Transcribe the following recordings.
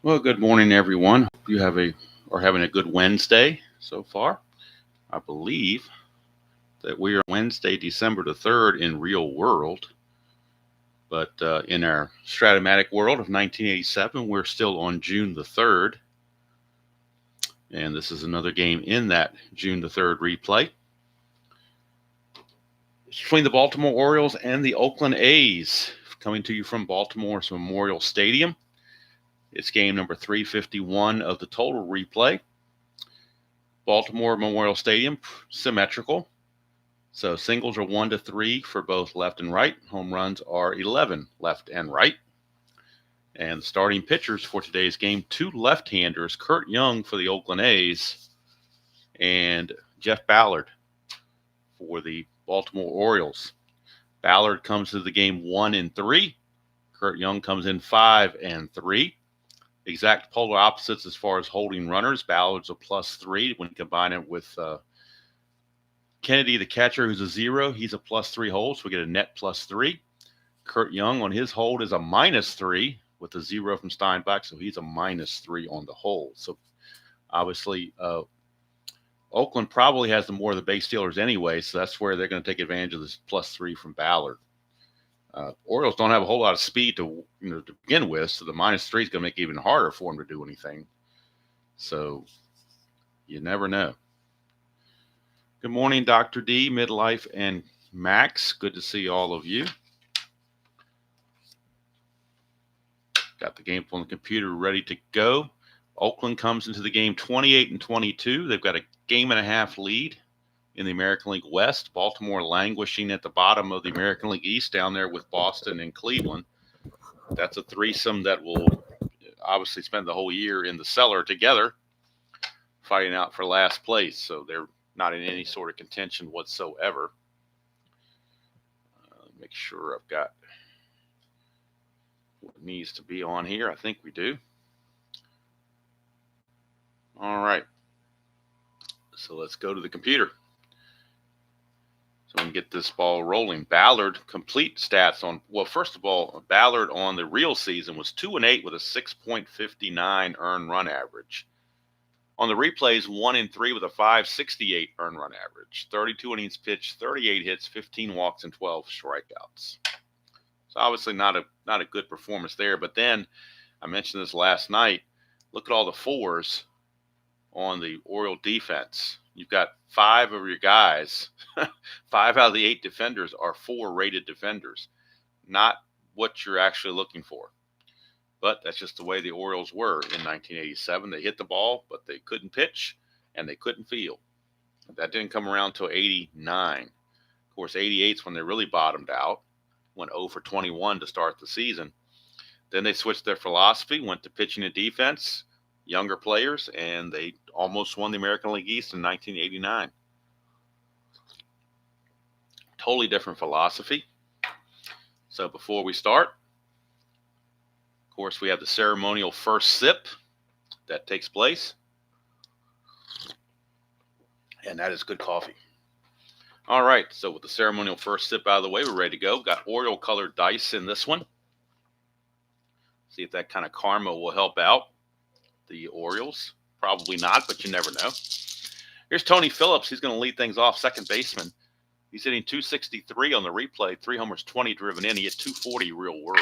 Well, good morning, everyone. Hope you are having a good Wednesday so far. I believe that we are Wednesday, December the 3rd in real world, but in our Strat-O-Matic world of 1987, we're still on June the 3rd, and this is another game in that June the 3rd replay. It's between the Baltimore Orioles and the Oakland A's, coming to you from Baltimore's Memorial Stadium. It's game number 351 of the total replay. Baltimore Memorial Stadium, symmetrical. So singles are 1 to 3 for both left and right. Home runs are 11 left and right. And starting pitchers for today's game, two left-handers, Kurt Young for the Oakland A's and Jeff Ballard for the Baltimore Orioles. Ballard comes to the game 1 and 3. Kurt Young comes in 5 and 3. Exact polar opposites as far as holding runners. Ballard's a +3 when combining it with Kennedy, the catcher, who's a 0. He's a +3 hold, so we get a net +3. Kurt Young on his hold is a -3 with a 0 from Steinbach, so he's a -3 on the hold. So obviously, Oakland probably has the more of the base stealers anyway, so that's where they're going to take advantage of this +3 from Ballard. Orioles don't have a whole lot of speed to begin with, so the -3 is going to make it even harder for them to do anything. So you never know. Good morning, Dr. D, Midlife, and Max. Good to see all of you. Got the game on the computer ready to go. Oakland comes into the game 28 and 22. They've got a game-and-a-half lead in the American League West. Baltimore languishing at the bottom of the American League East down there with Boston and Cleveland. That's a threesome that will obviously spend the whole year in the cellar together, fighting out for last place. So they're not in any sort of contention whatsoever. Make sure I've got what needs to be on here. I think we do. All right. So let's go to the computer so we can get this ball rolling. Ballard, complete stats on, well, first of all, Ballard on the real season was 2-8 with a 6.59 earned run average. On the replays, 1 and 3 with a 5.68 earned run average. 32 innings pitched, 38 hits, 15 walks, and 12 strikeouts. So obviously not a good performance there. But then I mentioned this last night. Look at all the fours on the Oriole defense. You've got 5 of your guys. 5 out of the 8 defenders are 4-rated defenders. Not what you're actually looking for. But that's just the way the Orioles were in 1987. They hit the ball, but they couldn't pitch, and they couldn't field. That didn't come around until 89. Of course, 88's when they really bottomed out. Went 0 for 21 to start the season. Then they switched their philosophy, went to pitching and defense, younger players, and they almost won the American League East in 1989. Totally different philosophy. So before we start, of course, we have the ceremonial first sip that takes place. And that is good coffee. All right, so with the ceremonial first sip out of the way, we're ready to go. Got Oriole colored dice in this one. See if that kind of karma will help out the Orioles. Probably not, but you never know. Here's Tony Phillips. He's going to lead things off, second baseman. He's hitting 263 on the replay, 3 homers, 20 driven in. He hit 240 real world.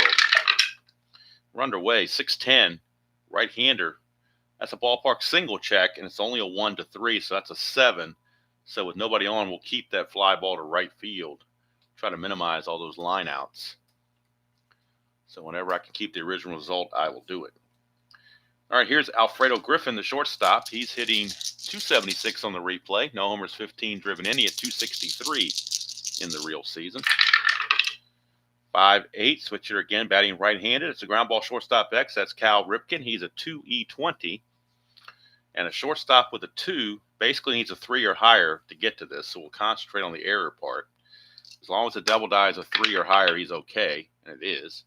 We're underway, 6'10", right-hander. That's a ballpark single check, and it's only a 1 to 3, so that's a 7. So with nobody on, we'll keep that fly ball to right field. Try to minimize all those line outs. So whenever I can keep the original result, I will do it. All right, here's Alfredo Griffin, the shortstop. He's hitting 276 on the replay. No homers, 15 driven in. He hit 263 in the real season. 5'8", switch hitter again, batting right-handed. It's a ground ball shortstop X. That's Cal Ripken. He's a 2E20. And a shortstop with a 2 basically needs a 3 or higher to get to this, so we'll concentrate on the error part. As long as the double die is a 3 or higher, he's okay, and it is.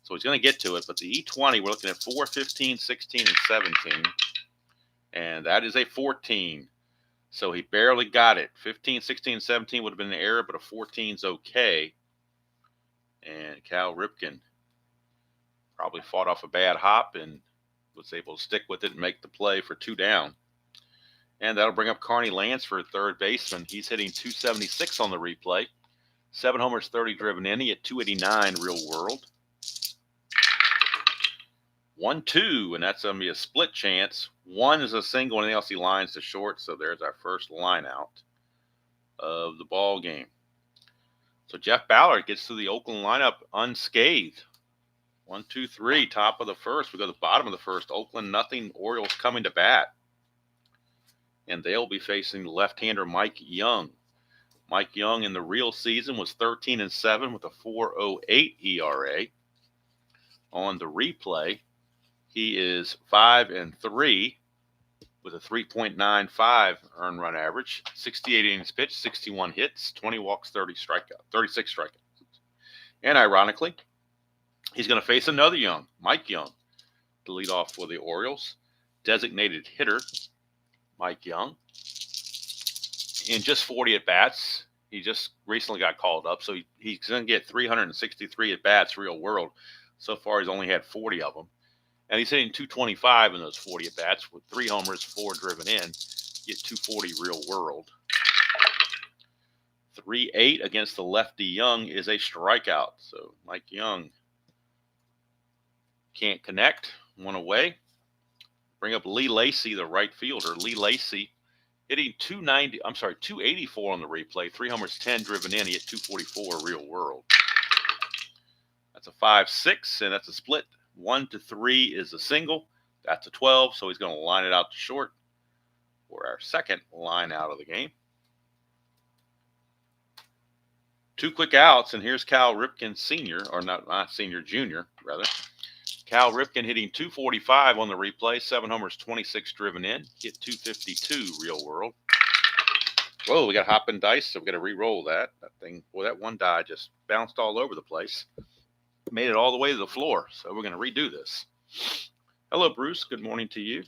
So he's going to get to it, but the E20, we're looking at 4, 15, 16, and 17. And that is a 14. So he barely got it. 15, 16, 17 would have been an error, but a 14 is okay. And Cal Ripken probably fought off a bad hop and was able to stick with it and make the play for 2 down. And that'll bring up Carney Lansford, third baseman. He's hitting 276 on the replay. 7 homers, 30 driven in. He hit 289 real world. 1-2, and that's going to be a split chance. 1 is a single, and else he lines to short. So there's our first line out of the ball game. So Jeff Ballard gets to the Oakland lineup unscathed. 1, 2, 3, top of the first. We go to the bottom of the first. Oakland nothing. Orioles coming to bat. And they'll be facing left-hander Mike Young. Mike Young in the real season was 13-7 with a 4.08 ERA. On the replay, he is 5-3 with a 3.95 earned run average, 68 innings pitched, 61 hits, 20 walks, 36 strikeouts. And ironically, he's going to face another Young, Mike Young, to lead off for the Orioles. Designated hitter, Mike Young. In just 40 at-bats, he just recently got called up, so he's going to get 363 at-bats real world. So far, he's only had 40 of them. And he's hitting 225 in those 40 at-bats with 3 homers, 4 driven in. Get 240 real world. 3.8 against the lefty Young is a strikeout. So Mike Young can't connect. 1 away. Bring up Lee Lacy, the right fielder. Lee Lacy hitting 284 on the replay. 3 homers, 10 driven in. He hit 244 real world. That's a 5-6, and that's a split. 1 to 3 is a single. That's a 12, so he's going to line it out to short for our second line out of the game. 2 quick outs, and here's Cal Ripken Sr., or not Senior, Junior, rather. Cal Ripken hitting 245 on the replay, 7 homers, 26 driven in, hit 252 real world. Whoa, we got hop and dice, so we got to re-roll that. That thing, boy, that one die just bounced all over the place. Made it all the way to the floor, so we're going to redo this. Hello, Bruce. Good morning to you.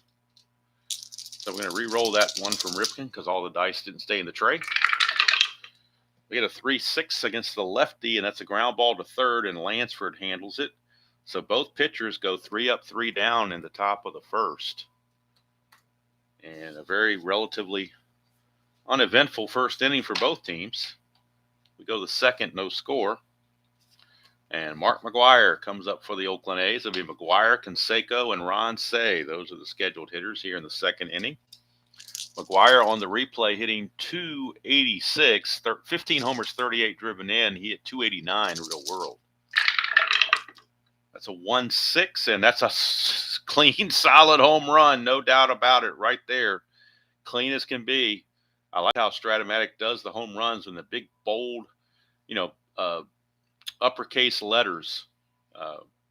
So we're going to re-roll that one from Ripken because all the dice didn't stay in the tray. We get a 3-6 against the lefty, and that's a ground ball to third, and Lansford handles it. So both pitchers go 3 up, 3 down in the top of the first. And a very relatively uneventful first inning for both teams. We go to the second, no score. And Mark McGuire comes up for the Oakland A's. It'll be McGuire, Canseco, and Ron Say. Those are the scheduled hitters here in the second inning. McGuire on the replay hitting 286, 15 homers, 38 driven in. He hit 289 real world. That's a 1-6, and that's a clean, solid home run. No doubt about it right there. Clean as can be. I like how Strat-O-Matic does the home runs in the big, bold, uppercase letters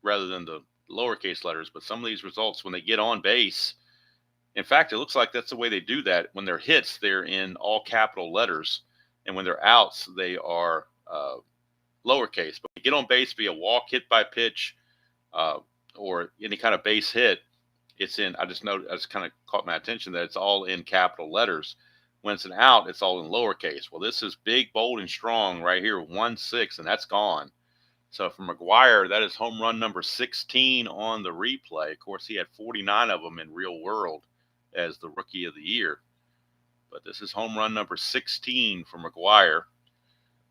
rather than the lowercase letters. But some of these results, when they get on base, in fact, it looks like that's the way they do that. When they're hits, they're in all capital letters. And when they're outs, they are lowercase. But when you get on base via walk, hit by pitch, or any kind of base hit, it's in, I just kind of caught my attention that it's all in capital letters. When it's an out, it's all in lowercase. Well, this is big, bold, and strong right here, 1-6, and that's gone. So for McGuire, that is home run number 16 on the replay. Of course, he had 49 of them in real world as the rookie of the year. But this is home run number 16 for McGuire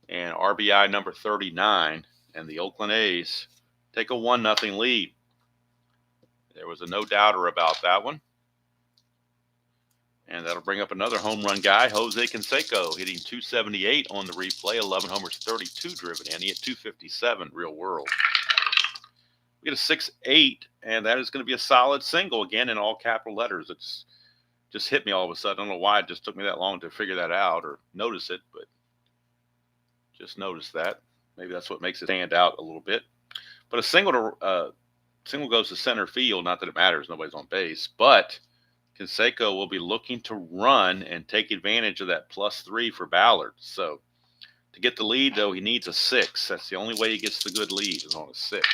and RBI number 39. And the Oakland A's take a 1-0 lead. There was a no-doubter about that one. And that'll bring up another home run guy, Jose Canseco, hitting 278 on the replay, 11 homers, 32 driven in. He hit 257 real world. We get a 6-8, and that is going to be a solid single, again, in all capital letters. It's just hit me all of a sudden. I don't know why it just took me that long to figure that out or notice it, but just notice that. Maybe that's what makes it stand out a little bit. But a single goes to center field, not that it matters. Nobody's on base, but Canseco will be looking to run and take advantage of that +3 for Ballard. So to get the lead, though, he needs a 6. That's the only way he gets the good lead is on a 6.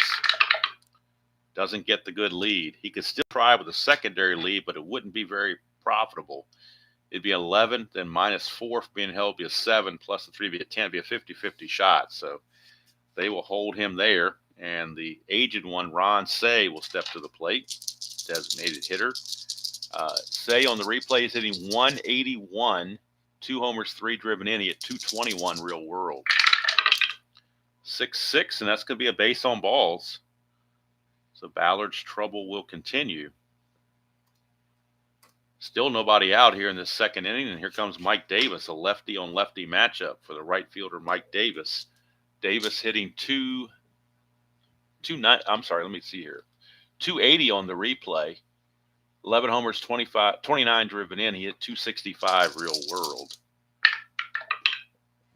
Doesn't get the good lead. He could still try with a secondary lead, but it wouldn't be very profitable. It'd be 11, then -4 being held, be a 7, plus the 3 be a 10, be a 50-50 shot. So they will hold him there, and the aged one, Ron Say, will step to the plate. designated hitter. Say on the replay he's hitting 181, 2 homers, 3 driven in. He hit 221 real world. 6-6, and that's going to be a base on balls. So Ballard's trouble will continue. Still nobody out here in this second inning, and here comes Mike Davis, a lefty on lefty matchup for the right fielder Mike Davis. Davis hitting 280 on the replay. 11 homers, 29 driven in. He hit 265 real world.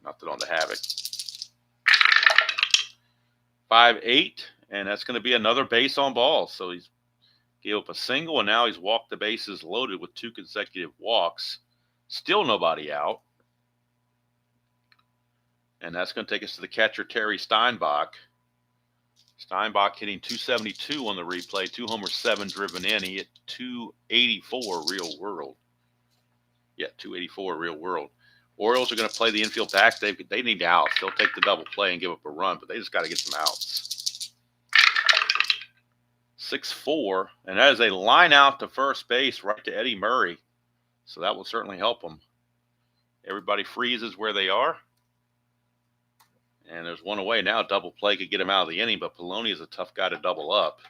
Nothing on the Havoc. 5-8, and that's going to be another base on balls. So he's gave up a single, and now he's walked the bases loaded with 2 consecutive walks. Still nobody out. And that's going to take us to the catcher, Terry Steinbach. Steinbach hitting 272 on the replay, 2 homers, 7 driven in. He hit 284 real world. Yeah, 284 real world. Orioles are going to play the infield back. They need outs. They'll take the double play and give up a run, but they just got to get some outs. 6-4, and that is a line out to first base right to Eddie Murray. So that will certainly help them. Everybody freezes where they are. And there's one away now. Double play could get him out of the inning, but Poloni is a tough guy to double up.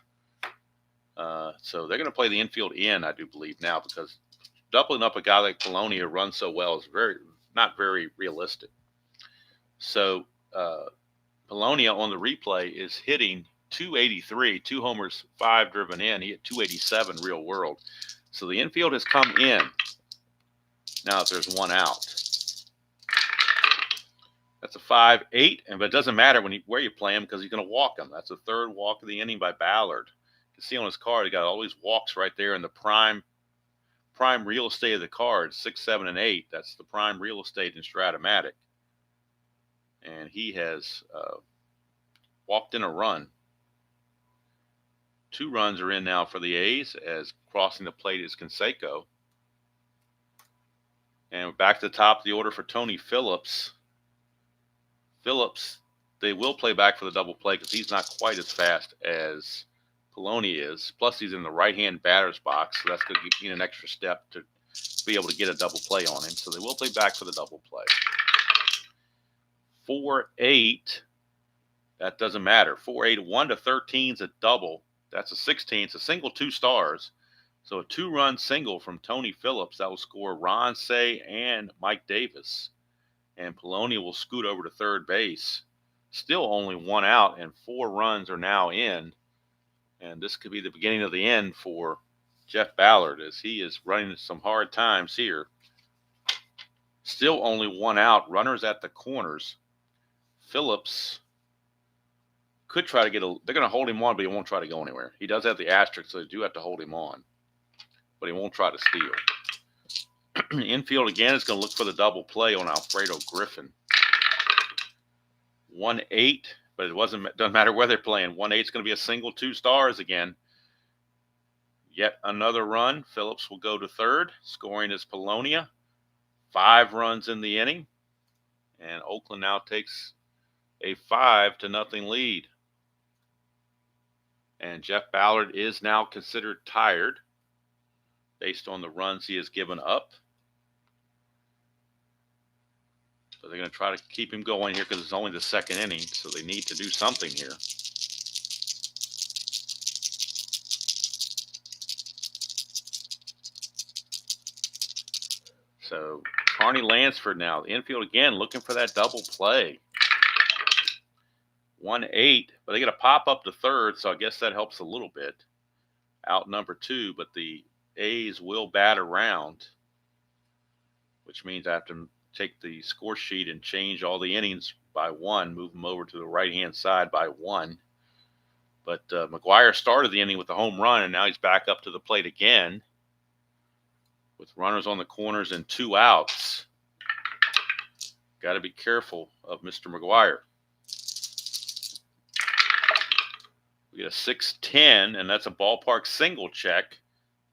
So they're going to play the infield in, I do believe, now, because doubling up a guy like Poloni who runs so well is not very realistic. So Poloni on the replay is hitting 283, 2 homers, 5 driven in. He hit 287 real world. So the infield has come in. Now if there's one out. That's a 5-8, but it doesn't matter where you play him because he's going to walk him. That's the 3rd walk of the inning by Ballard. You can see on his card, he got all these walks right there in the prime real estate of the card, 6, 7, and 8. That's the prime real estate in Strat-O-Matic. And he has walked in a run. 2 runs are in now for the A's as crossing the plate is Canseco. And we're back to the top of the order for Tony Phillips. Phillips, they will play back for the double play because he's not quite as fast as Poloni is. Plus, he's in the right-hand batter's box, so that's going to give you an extra step to be able to get a double play on him. So they will play back for the double play. 4-8, that doesn't matter. 4-8, 1 to 13 is a double. That's a 16. It's a single, 2 stars. So a 2-run single from Tony Phillips that will score Ron Say and Mike Davis. And Poloni will scoot over to third base. Still only 1 out, and 4 runs are now in. And this could be the beginning of the end for Jeff Ballard as he is running some hard times here. Still only 1 out. Runners at the corners. Phillips could try to get they're going to hold him on, but he won't try to go anywhere. He does have the asterisk, so they do have to hold him on. But he won't try to steal. Infield again is going to look for the double play on Alfredo Griffin. 1-8, but it doesn't matter where they're playing. 1-8 is going to be a single, 2 stars again. Yet another run. Phillips will go to third. Scoring is Polonia. 5 runs in the inning. And Oakland now takes a 5-0 lead. And Jeff Ballard is now considered tired based on the runs he has given up. So they're going to try to keep him going here because it's only the second inning, so they need to do something here. So Carney Lansford now, the infield again, looking for that double play. 1-8, but they get a pop up to third, so I guess that helps a little bit. Out number 2, but the A's will bat around, which means I have to take the score sheet and change all the innings by 1, move them over to the right-hand side by 1. But McGuire started the inning with a home run, and now he's back up to the plate again with runners on the corners and 2 outs. Got to be careful of Mr. McGuire. We get a 6-10, and that's a ballpark single check.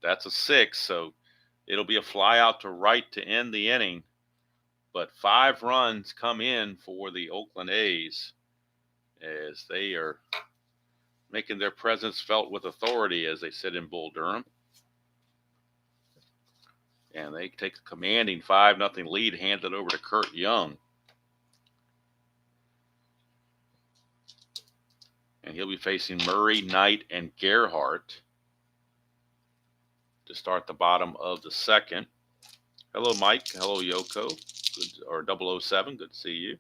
That's a 6, so it'll be a fly out to right to end the inning. But 5 runs come in for the Oakland A's as they are making their presence felt with authority, as they said in Bull Durham. And they take a commanding 5-0 lead, hand it over to Kurt Young. And he'll be facing Murray, Knight, and Gerhardt to start the bottom of the second. Hello, Mike. Hello, Yoko. Good, or 007. Good to see you.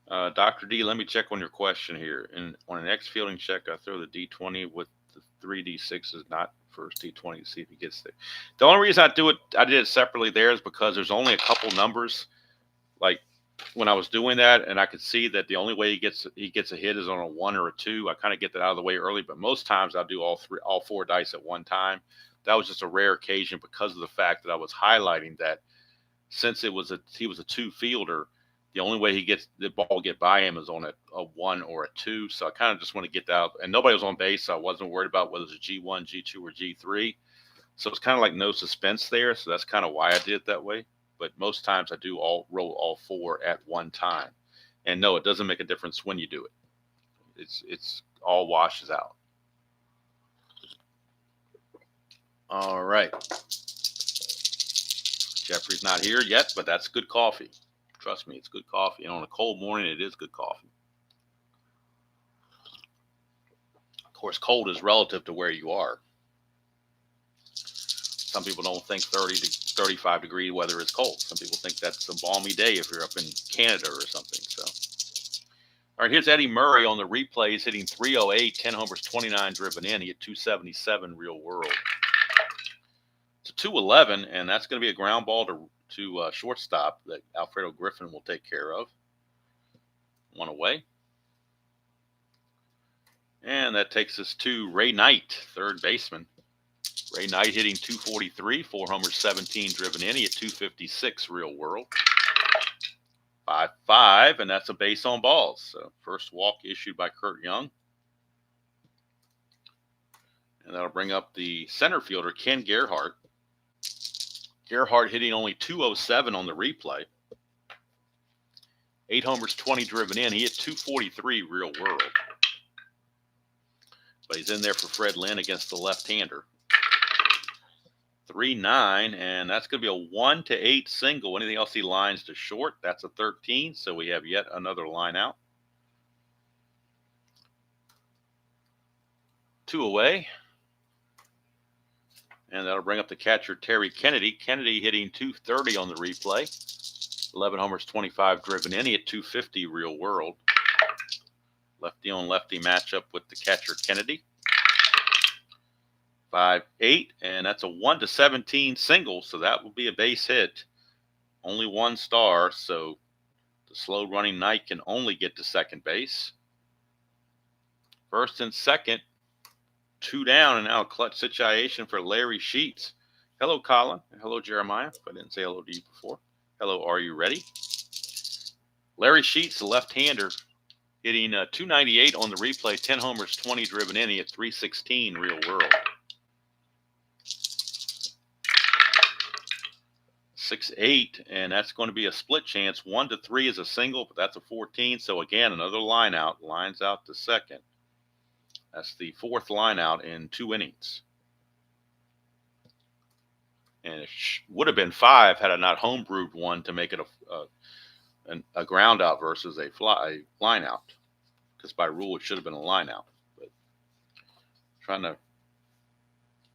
Dr. D, let me check on your question here. And on an X fielding check, I throw the D20 with the 3D6s, not first D20 to see if he gets there. The only reason I did it separately there is because there's only a couple numbers. Like when I was doing that, and I could see that the only way he gets a hit is on a 1 or a 2. I kind of get that out of the way early, but most times I'll do all 4 dice at one time. That was just a rare occasion because of the fact that I was highlighting that since he was a 2 fielder, the only way the ball get by him is on a 1 or a 2. So I kind of just want to get that out. And nobody was on base, so I wasn't worried about whether it was a G1, G2, or G3. So it's kind of like no suspense there. So that's kind of why I did it that way. But most times I do roll all 4 at one time. And no, it doesn't make a difference when you do it. It's all washes out. All right. Jeffrey's not here yet, but that's good coffee. Trust me, it's good coffee. And on a cold morning, it is good coffee. Of course, cold is relative to where you are. Some people don't think 30 to 35 degree weather is cold. Some people think that's a balmy day if you're up in Canada or something. So, all right, here's Eddie Murray on the replays, hitting 308, 10 homers, 29 driven in. He hit 277 real world. It's a 211, and that's going to be a ground ball to shortstop that Alfredo Griffin will take care of. 1 away. And that takes us to Ray Knight, third baseman. Ray Knight hitting 243, 4 homers, 17 driven in. He hit 256 real world. 5-5, and that's a base on balls. So first walk issued by Kurt Young. And that'll bring up the center fielder, Ken Gerhardt. Gerhardt hitting only 207 on the replay. 8 homers, 20 driven in. He hit 243 real world. But he's in there for Fred Lynn against the left-hander. 3-9, and that's going to be a 1-8 single. Anything else he lines to short, that's a 13. So we have yet another line out. 2 away. And that'll bring up the catcher, Terry Kennedy. Kennedy hitting 230 on the replay. 11 homers, 25 driven in. He hit 250 real world. Lefty on lefty matchup with the catcher, Kennedy. 5-8, and that's a 1-17 single, so that will be a base hit. Only 1 star, so the slow running Knight can only get to second base. First and second. 2 down, and now a clutch situation for Larry Sheets. Hello, Colin. Hello, Jeremiah. If I didn't say hello to you before. Hello, are you ready? Larry Sheets, the left-hander, hitting 298 on the replay, 10 homers, 20 driven in. He hit 316 real world. 6-8, and that's going to be a split chance. 1-3 is a single, but that's a 14. So again, another line out. Lines out to second. That's the 4th line out in 2 innings. And it would have been 5 had I not homebrewed one to make it a ground out versus a line out. Because by rule, it should have been a line out. But trying to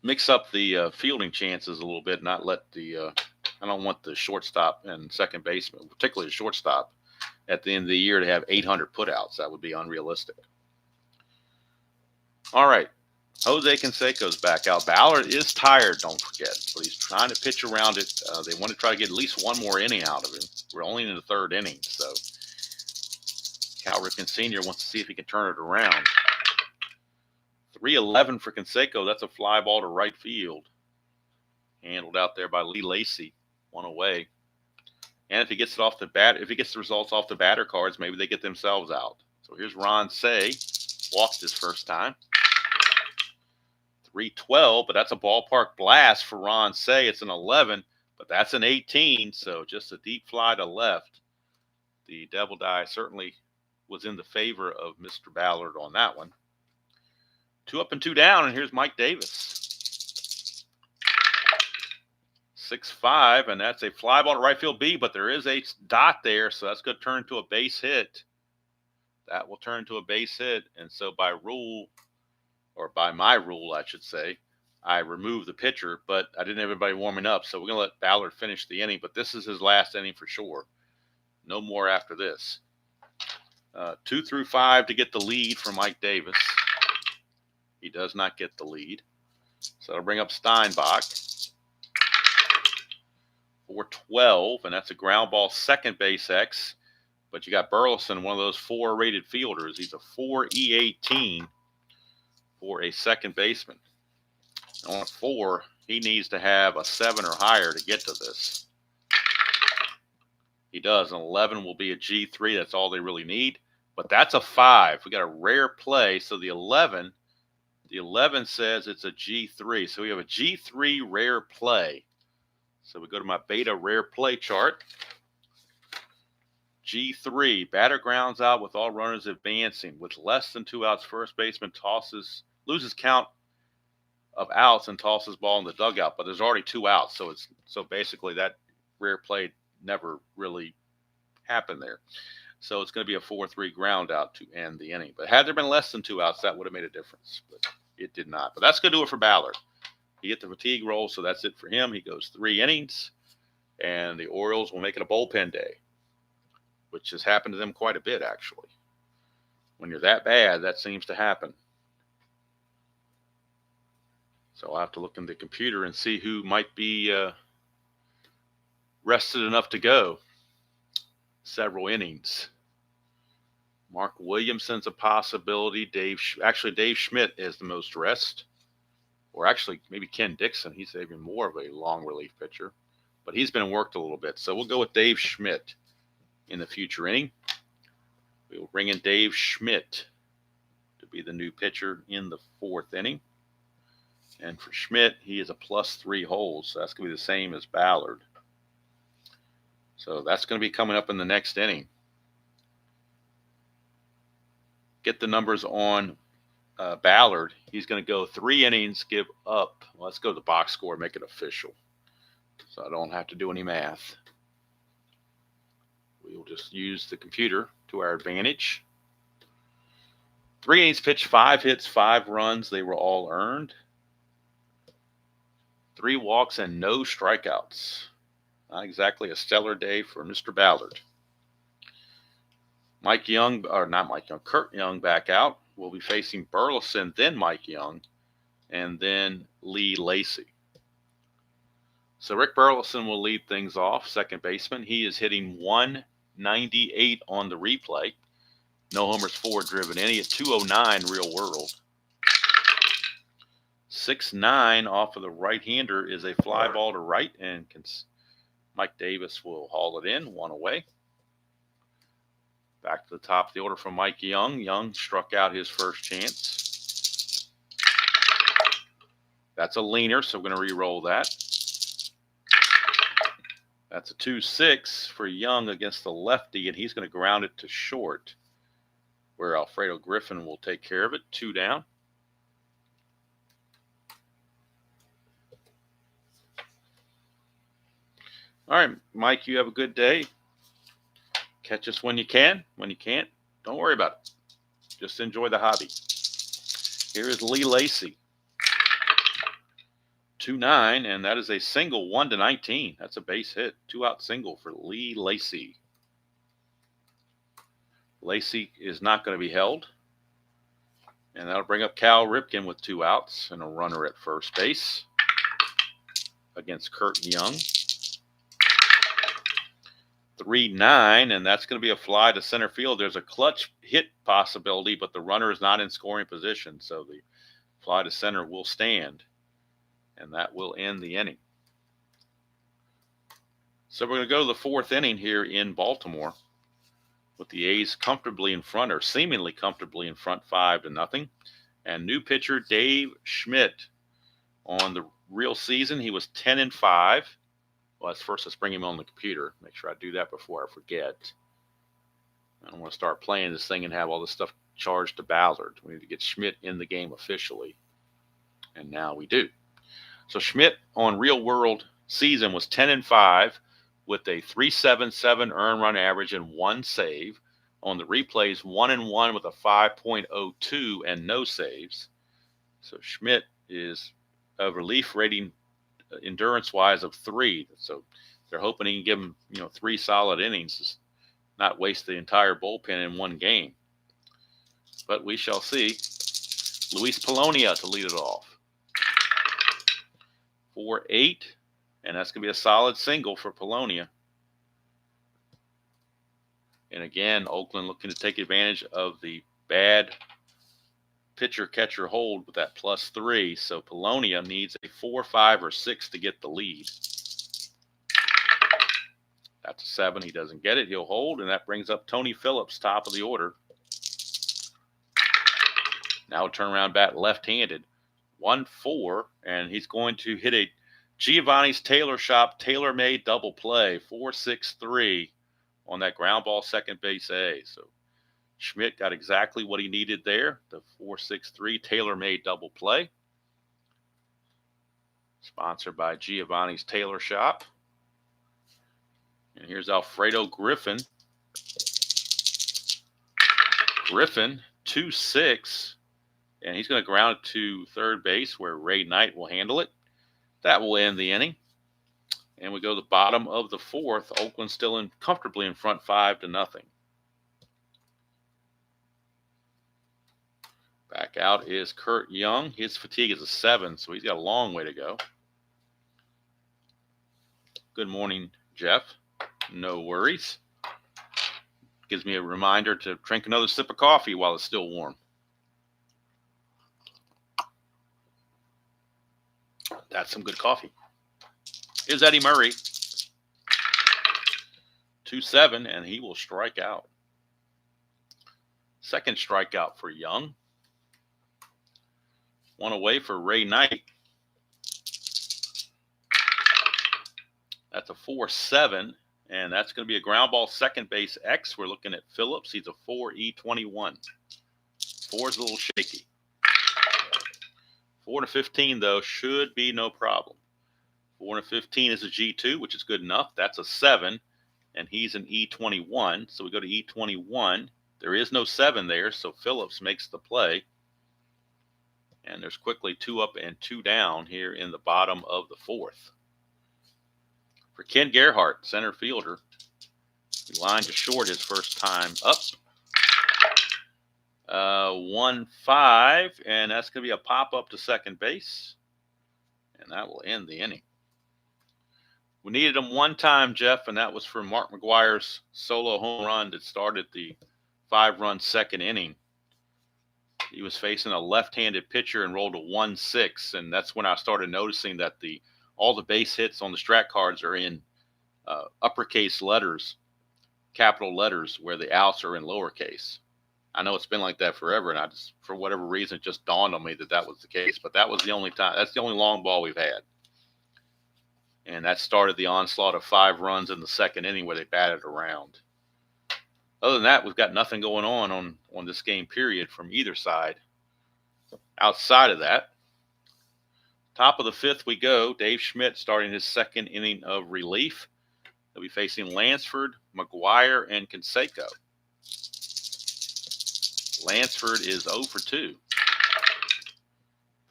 mix up the fielding chances a little bit, not let the I don't want the shortstop and second baseman, particularly the shortstop, at the end of the year to have 800 putouts. That would be unrealistic. All right, Jose Canseco's back out. Ballard is tired, don't forget, but he's trying to pitch around it. They want to try to get at least 1 more inning out of him. We're only in the 3rd inning, so Cal Ripken Sr. wants to see if he can turn it around. 3-11 for Canseco. That's a fly ball to right field. Handled out there by Lee Lacy. 1 away. And if he gets it off the bat, if he gets the results off the batter cards, maybe they get themselves out. So here's Ron Say. Walked his first time. 3-12, but that's a ballpark blast for Ron Say. It's an 11, but that's an 18, so just a deep fly to left. The Devil Die certainly was in the favor of Mr. Ballard on that one. 2 up and 2 down, and here's Mike Davis. 6-5, and that's a fly ball to right field B, but there is a dot there, so that's going to turn into a base hit. That will turn to a base hit, and so by rule, or by my rule, I should say, I removed the pitcher, but I didn't have everybody warming up, so we're going to let Ballard finish the inning, but this is his last inning for sure. No more after this. 2 through 5 to get the lead for Mike Davis. He does not get the lead. So that'll bring up Steinbach. 4-12, and that's a ground ball second base X. But you got Burleson, one of those 4 rated fielders. He's a 4 E18 for a second baseman. On a 4, he needs to have a 7 or higher to get to this. He does. An 11 will be a G3. That's all they really need. But that's a 5. We got a rare play. So the 11 says it's a G3. So we have a G3 rare play. So we go to my beta rare play chart. G3, batter grounds out with all runners advancing. With less than 2 outs, first baseman loses count of outs and tosses ball in the dugout. But there's already 2 outs, so basically that rare play never really happened there. So it's going to be a 4-3 ground out to end the inning. But had there been less than 2 outs, that would have made a difference. But it did not. But that's going to do it for Ballard. He hit the fatigue roll, so that's it for him. He goes 3 innings, and the Orioles will make it a bullpen day, which has happened to them quite a bit, actually. When you're that bad, that seems to happen. So I'll have to look in the computer and see who might be rested enough to go several innings. Mark Williamson's a possibility. Dave Schmidt is the most rest. Or actually, maybe Ken Dixon. He's even more of a long relief pitcher. But he's been worked a little bit. So we'll go with Dave Schmidt in the future inning. We will bring in Dave Schmidt to be the new pitcher in the 4th inning. And for Schmidt, he is a +3 hold. So that's going to be the same as Ballard. So that's going to be coming up in the next inning. Get the numbers on Ballard. He's going to go 3 innings, give up. Well, let's go to the box score, make it official. So I don't have to do any math. We will just use the computer to our advantage. 3 innings pitched, 5 hits, 5 runs. They were all earned. 3 walks and no strikeouts. Not exactly a stellar day for Mr. Ballard. Kurt Young back out. We'll be facing Burleson, then Mike Young, and then Lee Lacy. So Rick Burleson will lead things off, second baseman. He is hitting 198 on the replay. No homers, 4 driven in. He hit 209 real world. 6-9 off of the right-hander is a fly ball to right, and Mike Davis will haul it in, 1 away. Back to the top of the order from Mike Young. Young struck out his first chance. That's a leaner, so we're going to re-roll that. That's a 2-6 for Young against the lefty, and he's going to ground it to short, where Alfredo Griffin will take care of it. 2 down. All right, Mike, you have a good day. Catch us when you can. When you can't, don't worry about it. Just enjoy the hobby. Here is Lee Lacy. 2-9, and that is a single, 1-19. That's a base hit. 2-out single for Lee Lacy. Lacy is not going to be held. And that'll bring up Cal Ripken with 2 outs and a runner at first base against Kurt Young. 3-9, and that's going to be a fly to center field. There's a clutch hit possibility, but the runner is not in scoring position, so the fly to center will stand, and that will end the inning. So we're going to go to the 4th inning here in Baltimore with the A's comfortably in front, or seemingly comfortably in front, 5-0. And new pitcher Dave Schmidt. On the real season, he was 10-5. Well, let's bring him on the computer. Make sure I do that before I forget. I don't want to start playing this thing and have all this stuff charged to Ballard. We need to get Schmidt in the game officially. And now we do. So Schmidt on real world season was 10-5 with a 3.77 earned run average and 1 save. On the replays, 1-1 with a 5.02 and no saves. So Schmidt is a relief rating endurance-wise of 3. So they're hoping he can give him, 3 solid innings, just not waste the entire bullpen in one game. But we shall see. Luis Polonia to lead it off. 4-8, and that's going to be a solid single for Polonia. And again, Oakland looking to take advantage of the bad pitcher-catcher hold with that +3. So Polonia needs a 4, 5, or 6 to get the lead. That's a 7. He doesn't get it. He'll hold, and that brings up Tony Phillips, top of the order. Now turnaround bat left-handed. 1-4, and he's going to hit a Giovanni's Tailor Shop tailor-made double play, 4-6-3 on that ground ball second base A. So Schmidt got exactly what he needed there, the 4-6-3 tailor-made double play. Sponsored by Giovanni's Tailor Shop. And here's Alfredo Griffin. Griffin, 2-6. And he's going to ground it to third base where Ray Knight will handle it. That will end the inning. And we go to the bottom of the 4th. Oakland still comfortably in front 5-0. Back out is Kurt Young. His fatigue is a 7, so he's got a long way to go. Good morning, Jeff. No worries. Gives me a reminder to drink another sip of coffee while it's still warm. That's some good coffee. Here's Eddie Murray. 2-7, and he will strike out. Second strikeout for Young. 1 away for Ray Knight. That's a 4-7, and that's going to be a ground ball second base X. We're looking at Phillips. He's a 4.21. 4 is a little shaky. 4-15, though, should be no problem. 4-15 is a G2, which is good enough. That's a 7, and he's an E21. So we go to E21. There is no 7 there, so Phillips makes the play. And there's quickly 2 up and 2 down here in the bottom of the 4th. For Ken Gerhardt, center fielder, he lined to short his first time up. 1-5, and that's going to be a pop-up to second base. And that will end the inning. We needed him one time, Jeff, and that was for Mark McGwire's solo home run that started the 5-run second inning. He was facing a left-handed pitcher and rolled a 1-6, and that's when I started noticing that all the base hits on the strat cards are in uppercase letters, capital letters, where the outs are in lowercase. I know it's been like that forever, and I just, for whatever reason, it just dawned on me that was the case. But that was the only time. That's the only long ball we've had. And that started the onslaught of 5 runs in the second inning where they batted around. Other than that, we've got nothing going on this game period from either side. Outside of that, top of the 5th we go. Dave Schmidt starting his second inning of relief. He'll be facing Lansford, McGuire, and Canseco. Lansford is 0 for 2.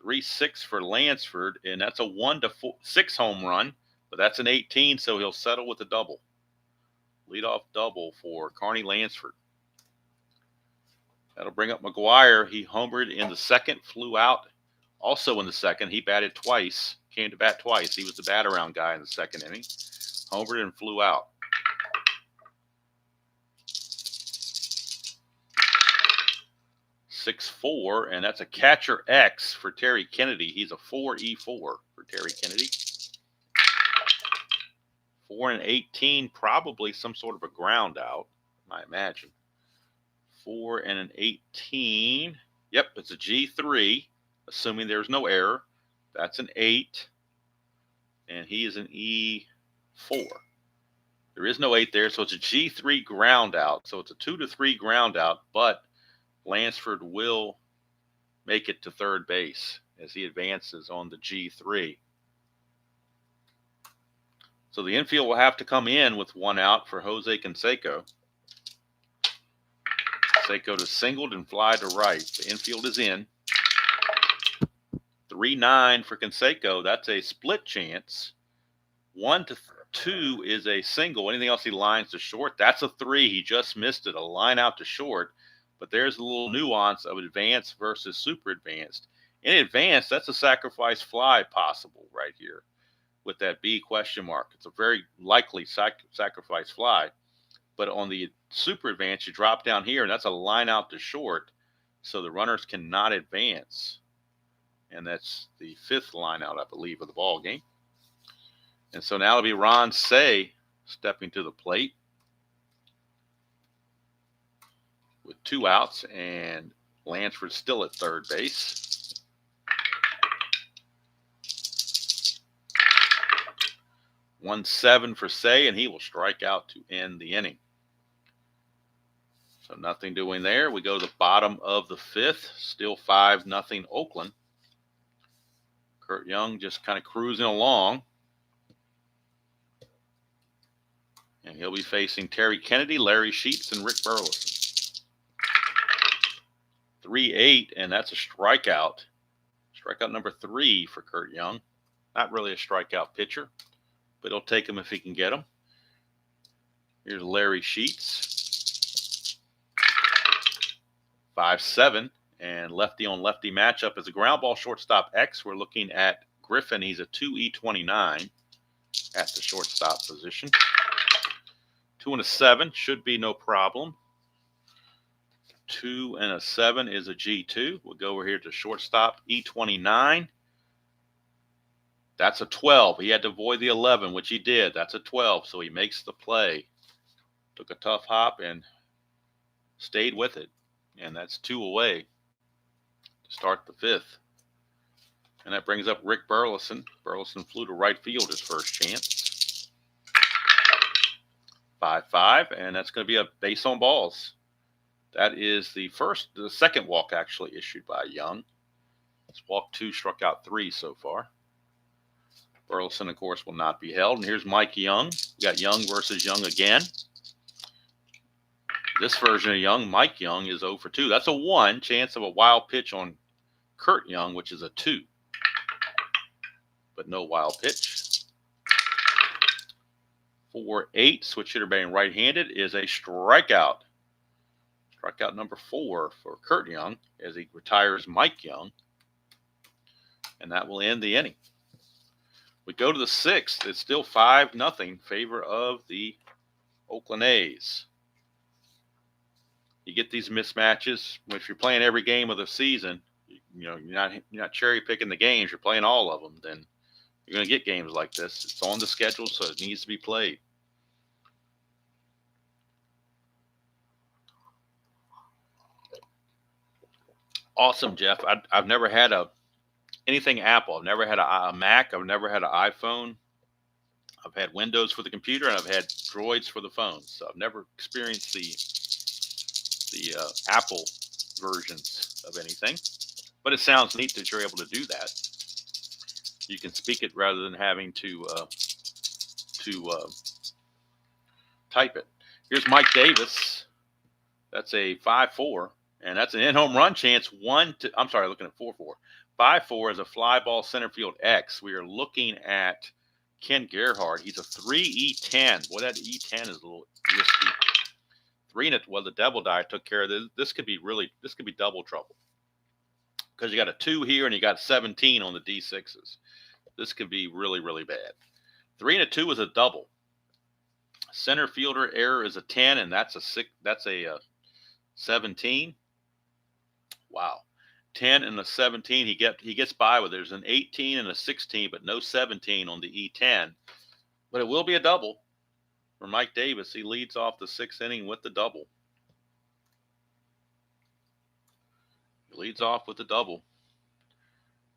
3-6 for Lansford, and that's a 1-6 home run, but that's an 18, so he'll settle with a double. Leadoff double for Carney Lansford. That'll bring up McGuire. He homered in the second, flew out also in the second. He batted twice, came to bat twice. He was the bat-around guy in the second inning. Homered and flew out. .64, and that's a catcher X for Terry Kennedy. He's a 4E4 for Terry Kennedy. 4-18, probably some sort of a ground out, I imagine. 4-18. Yep, it's a G3, assuming there's no error. That's an 8, and he is an E4. There is no 8 there, so it's a G3 ground out. So it's a 2-3 ground out, but Lansford will make it to third base as he advances on the G3. So the infield will have to come in with 1 out for Jose Canseco. Canseco to singled and fly to right. The infield is in. 3-9 for Canseco. That's a split chance. 1-2 is a single. Anything else he lines to short, that's a 3. He just missed it. A line out to short. But there's a little nuance of advanced versus super advanced. In advanced, that's a sacrifice fly possible right here with that B question mark. It's a very likely sacrifice fly. But on the super advanced, you drop down here, and that's a line out to short. So the runners cannot advance. And that's the 5th line out, I believe, of the ball game. And so now it'll be Ron Say stepping to the plate with 2 outs, and Lansford still at third base. One 7 for Say, and he will strike out to end the inning. So nothing doing there. We go to the bottom of the 5th. Still 5-0 Oakland. Kurt Young just kind of cruising along. And he'll be facing Terry Kennedy, Larry Sheets, and Rick Burleson. 3-8, and that's a strikeout. Strikeout number 3 for Kurt Young. Not really a strikeout pitcher, but he'll take him if he can get him. Here's Larry Sheets. 5-7, and lefty on lefty matchup is a ground ball shortstop X. We're looking at Griffin. He's a 2E29 at the shortstop position. 2-7 should be no problem. 2-7 is a G2. We'll go over here to shortstop E29. That's a 12. He had to avoid the 11, which he did. That's a 12, so he makes the play. Took a tough hop and stayed with it. And that's 2 away to start the 5th. And that brings up Rick Burleson. Burleson flew to right field his first chance. 5-5, and that's going to be a base on balls. That is the second walk actually issued by Young. It's walk 2, struck out 3 so far. Burleson, of course, will not be held. And here's Mike Young. We got Young versus Young again. This version of Young, Mike Young, is 0 for 2. That's a 1 chance of a wild pitch on Kurt Young, which is a 2. But no wild pitch. 4-8, switch hitter batting right-handed, is a strikeout. Strikeout number 4 for Kurt Young as he retires Mike Young. And that will end the inning. We go to the 6th. It's still 5-0 favor of the Oakland A's. You get these mismatches. If you're playing every game of the season, you're not cherry picking the games. You're playing all of them. Then you're going to get games like this. It's on the schedule, so it needs to be played. Awesome, Jeff. I've never had anything Apple. I've never had a Mac. I've never had an iPhone. I've had Windows for the computer, and I've had Droids for the phone. So I've never experienced the Apple versions of anything. But it sounds neat that you're able to do that. You can speak it rather than having to type it. Here's Mike Davis. That's a 5-4, and that's an in-home run chance. Looking at 4-4. 5-4 is a fly ball center field X. We are looking at Ken Gerhardt. He's a 3E10. Boy, that E10 is a little risky. 3 the double die took care of this. This could be double trouble. Because you got a 2 here and you got 17 on the D6s. This could be really, really bad. 3-2 is a double. Center fielder error is a 10, and that's a 17. Wow. 10 and a 17 he gets by with. There's an 18 and a 16, but no 17 on the E10. But it will be a double for Mike Davis. He leads off the 6th inning with the double. He leads off with the double.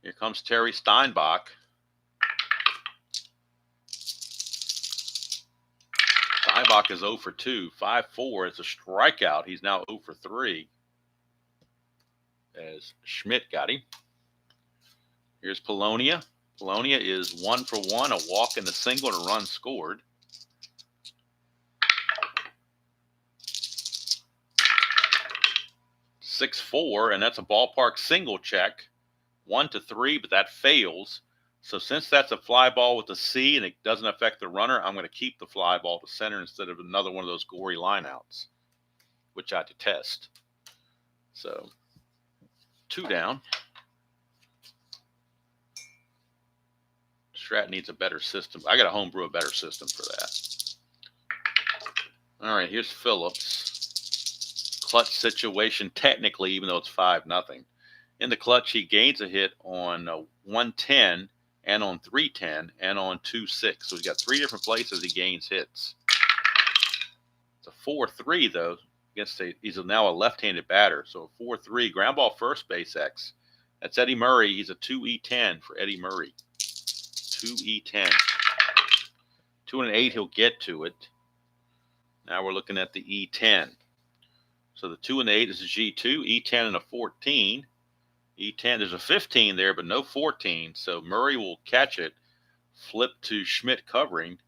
Here comes Terry Steinbach. Laibach is 0 for 2. 5-4 is a strikeout. He's now 0 for 3 as Schmidt got him. Here's Polonia. Polonia is 1 for 1, a walk and a single and a run scored. (6-4), and that's a ballpark single check. 1-3, but that fails. So since that's a fly ball with a C and it doesn't affect the runner, I'm going to keep the fly ball to center instead of another one of those gory lineouts, which I detest. So 2 down. Strat needs a better system. I got to homebrew a better system for that. All right, here's Phillips. Clutch situation technically, even though it's 5-0. In the clutch, he gains a hit on 110 and on 310 and on 2-6. So he's got 3 different places he gains hits. It's a 4-3 though. He's now a left-handed batter, so a 4-3 ground ball first base X. That's Eddie Murray. He's a 2E10 for Eddie Murray. 2E10. 2 and an 8, he'll get to it. Now we're looking at the E10. So the 2 and the 8 is a G2, E10 and a 14. E10, there's a 15 there, but no 14. So Murray will catch it, flip to Schmidt covering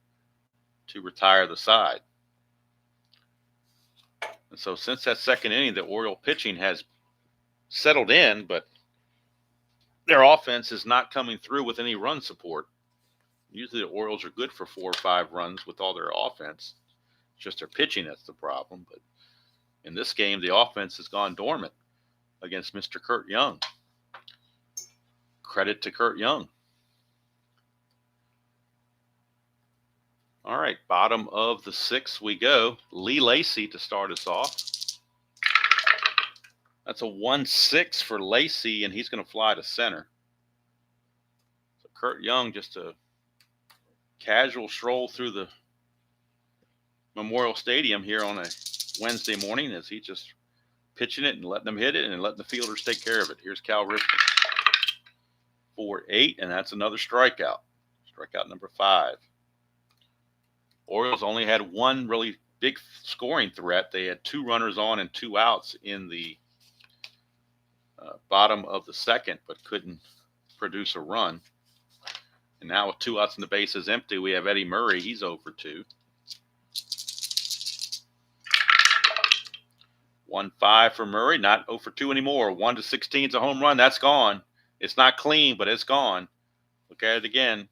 to retire the side. And so since that second inning, the Oriole pitching has settled in, but their offense is not coming through with any run support. Usually the Orioles are good for 4 or 5 runs with all their offense. It's just their pitching that's the problem. But in this game, the offense has gone dormant against Mr. Kurt Young. Credit to Kurt Young. All right, bottom of the 6th we go. Lee Lacy to start us off. That's a 1-6 for Lacy, and he's going to fly to center. So Kurt Young, just a casual stroll through the Memorial Stadium here on a Wednesday morning as he just pitching it and letting them hit it and letting the fielders take care of it. Here's Cal Ripken. 4-8, and that's another strikeout. Strikeout number 5. Orioles only had one really big scoring threat. They had 2 runners on and 2 outs in the bottom of the 2nd, but couldn't produce a run. And now with 2 outs and the bases empty, we have Eddie Murray. He's 0 for 2. 1-5 for Murray, not 0 for 2 anymore. 1-16 is a home run. That's gone. It's not clean, but it's gone. Look at it again.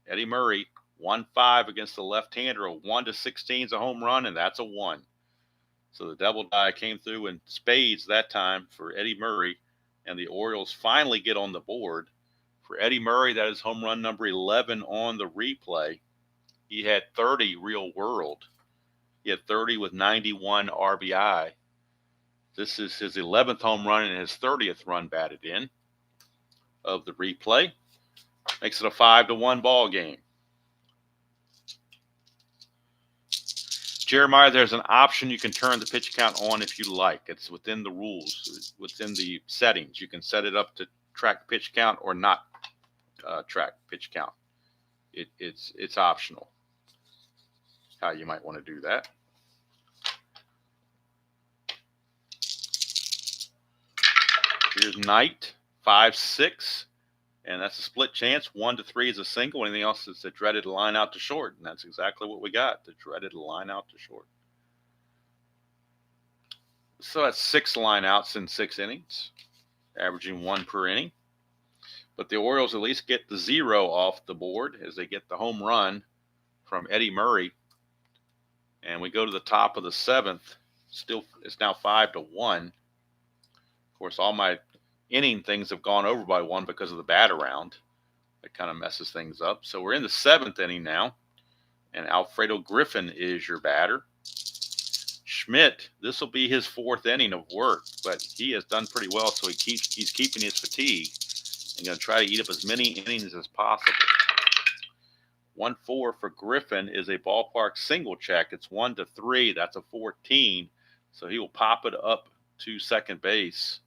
Eddie Murray, 1-5 against the left-hander. A 1-16 is a home run, and that's a 1. So the double die came through in spades that time for Eddie Murray, and the Orioles finally get on the board. For Eddie Murray, that is home run number 11 on the replay. He had 30 real world. He had 30 with 91 RBI. This is his 11th home run and his 30th run batted in of the replay. Makes it a 5-1 ball game. Jeremiah, there's an option you can turn the pitch count on if you like. It's within the rules, within the settings. You can set it up to track pitch count or not track pitch count. It's optional how you might want to do that. Here's Knight, 5-6, and that's a split chance. 1-3 is a single. Anything else is a dreaded line out to short, and that's exactly what we got, the dreaded line out to short. So that's 6 line outs in 6 innings, averaging 1 per inning. But the Orioles at least get the 0 off the board as they get the home run from Eddie Murray. And we go to the top of the 7th. Still, it's now 5-1. Of course, all my inning things have gone over by 1 because of the bat around. That kind of messes things up. So we're in the 7th inning now, and Alfredo Griffin is your batter. Schmidt, this will be his 4th inning of work, but he has done pretty well, so he's keeping his fatigue and going to try to eat up as many innings as possible. 1-4 for Griffin is a ballpark single check. It's 1-3. That's a 14. So he will pop it up to second base,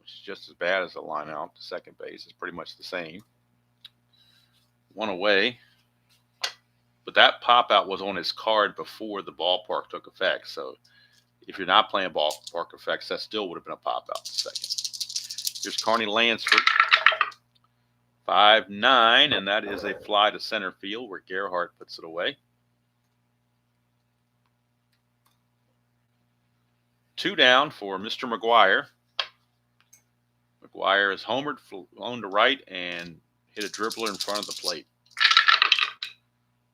which is just as bad as a line out to second base. It's pretty much the same. 1 away. But that pop-out was on his card before the ballpark took effect. So if you're not playing ballpark effects, that still would have been a pop-out second. Here's Carney Lansford. 5-9, and that is a fly to center field where Gerhardt puts it away. 2 down for Mr. McGuire. McGuire is homered, flown to right, and hit a dribbler in front of the plate.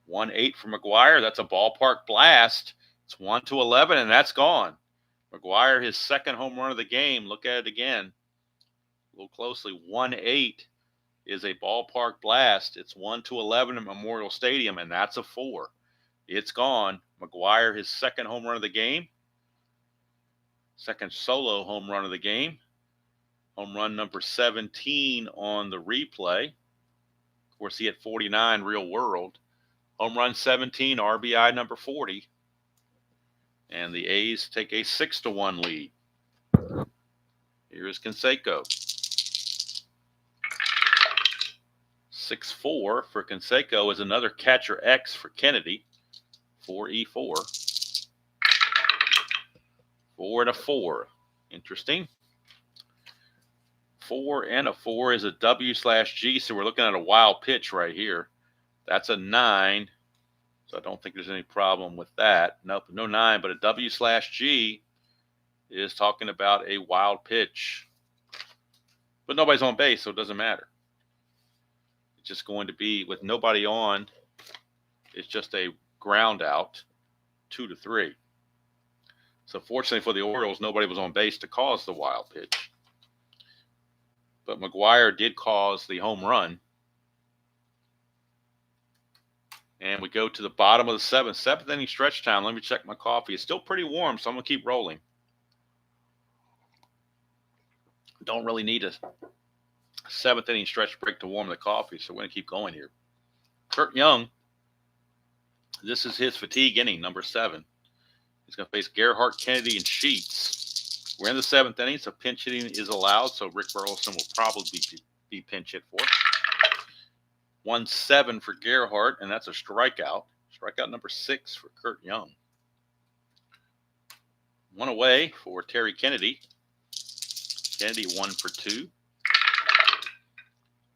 1-8 for McGuire. That's a ballpark blast. It's 1-11, and that's gone. McGuire, his second home run of the game. Look at it again. A little closely. 1-8 is a ballpark blast. It's 1-11 at Memorial Stadium, and that's a 4. It's gone. McGuire, his second home run of the game. Second solo home run of the game. Home run number 17 on the replay. Of course, he hit 49 real world. Home run 17, RBI number 40. And the A's take a 6-1 lead. Here is Canseco. 6-4 for Canseco is another catcher X for Kennedy. 4-E-4. 4-4. Interesting. 4-4 is a W/G, so we're looking at a wild pitch right here. That's a 9, so I don't think there's any problem with that. Nope, no 9, but a W/G is talking about a wild pitch. But nobody's on base, so it doesn't matter. It's just going to be, with nobody on, it's just a ground out, 2-3. So fortunately for the Orioles, nobody was on base to cause the wild pitch. But McGuire did cause the home run. And we go to the bottom of the seventh inning stretch time. Let me check my coffee. It's still pretty warm, so I'm going to keep rolling. Don't really need a 7th inning stretch break to warm the coffee, so we're going to keep going here. Kurt Young, this is his fatigue inning, number 7. He's going to face Gerhardt, Kennedy, and Sheets. We're in the 7th inning, so pinch hitting is allowed, so Rick Burleson will probably be pinch hit for. 1-7 for Gerhardt, and that's a strikeout. Strikeout number 6 for Kurt Young. 1 away for Terry Kennedy. Kennedy 1 for 2.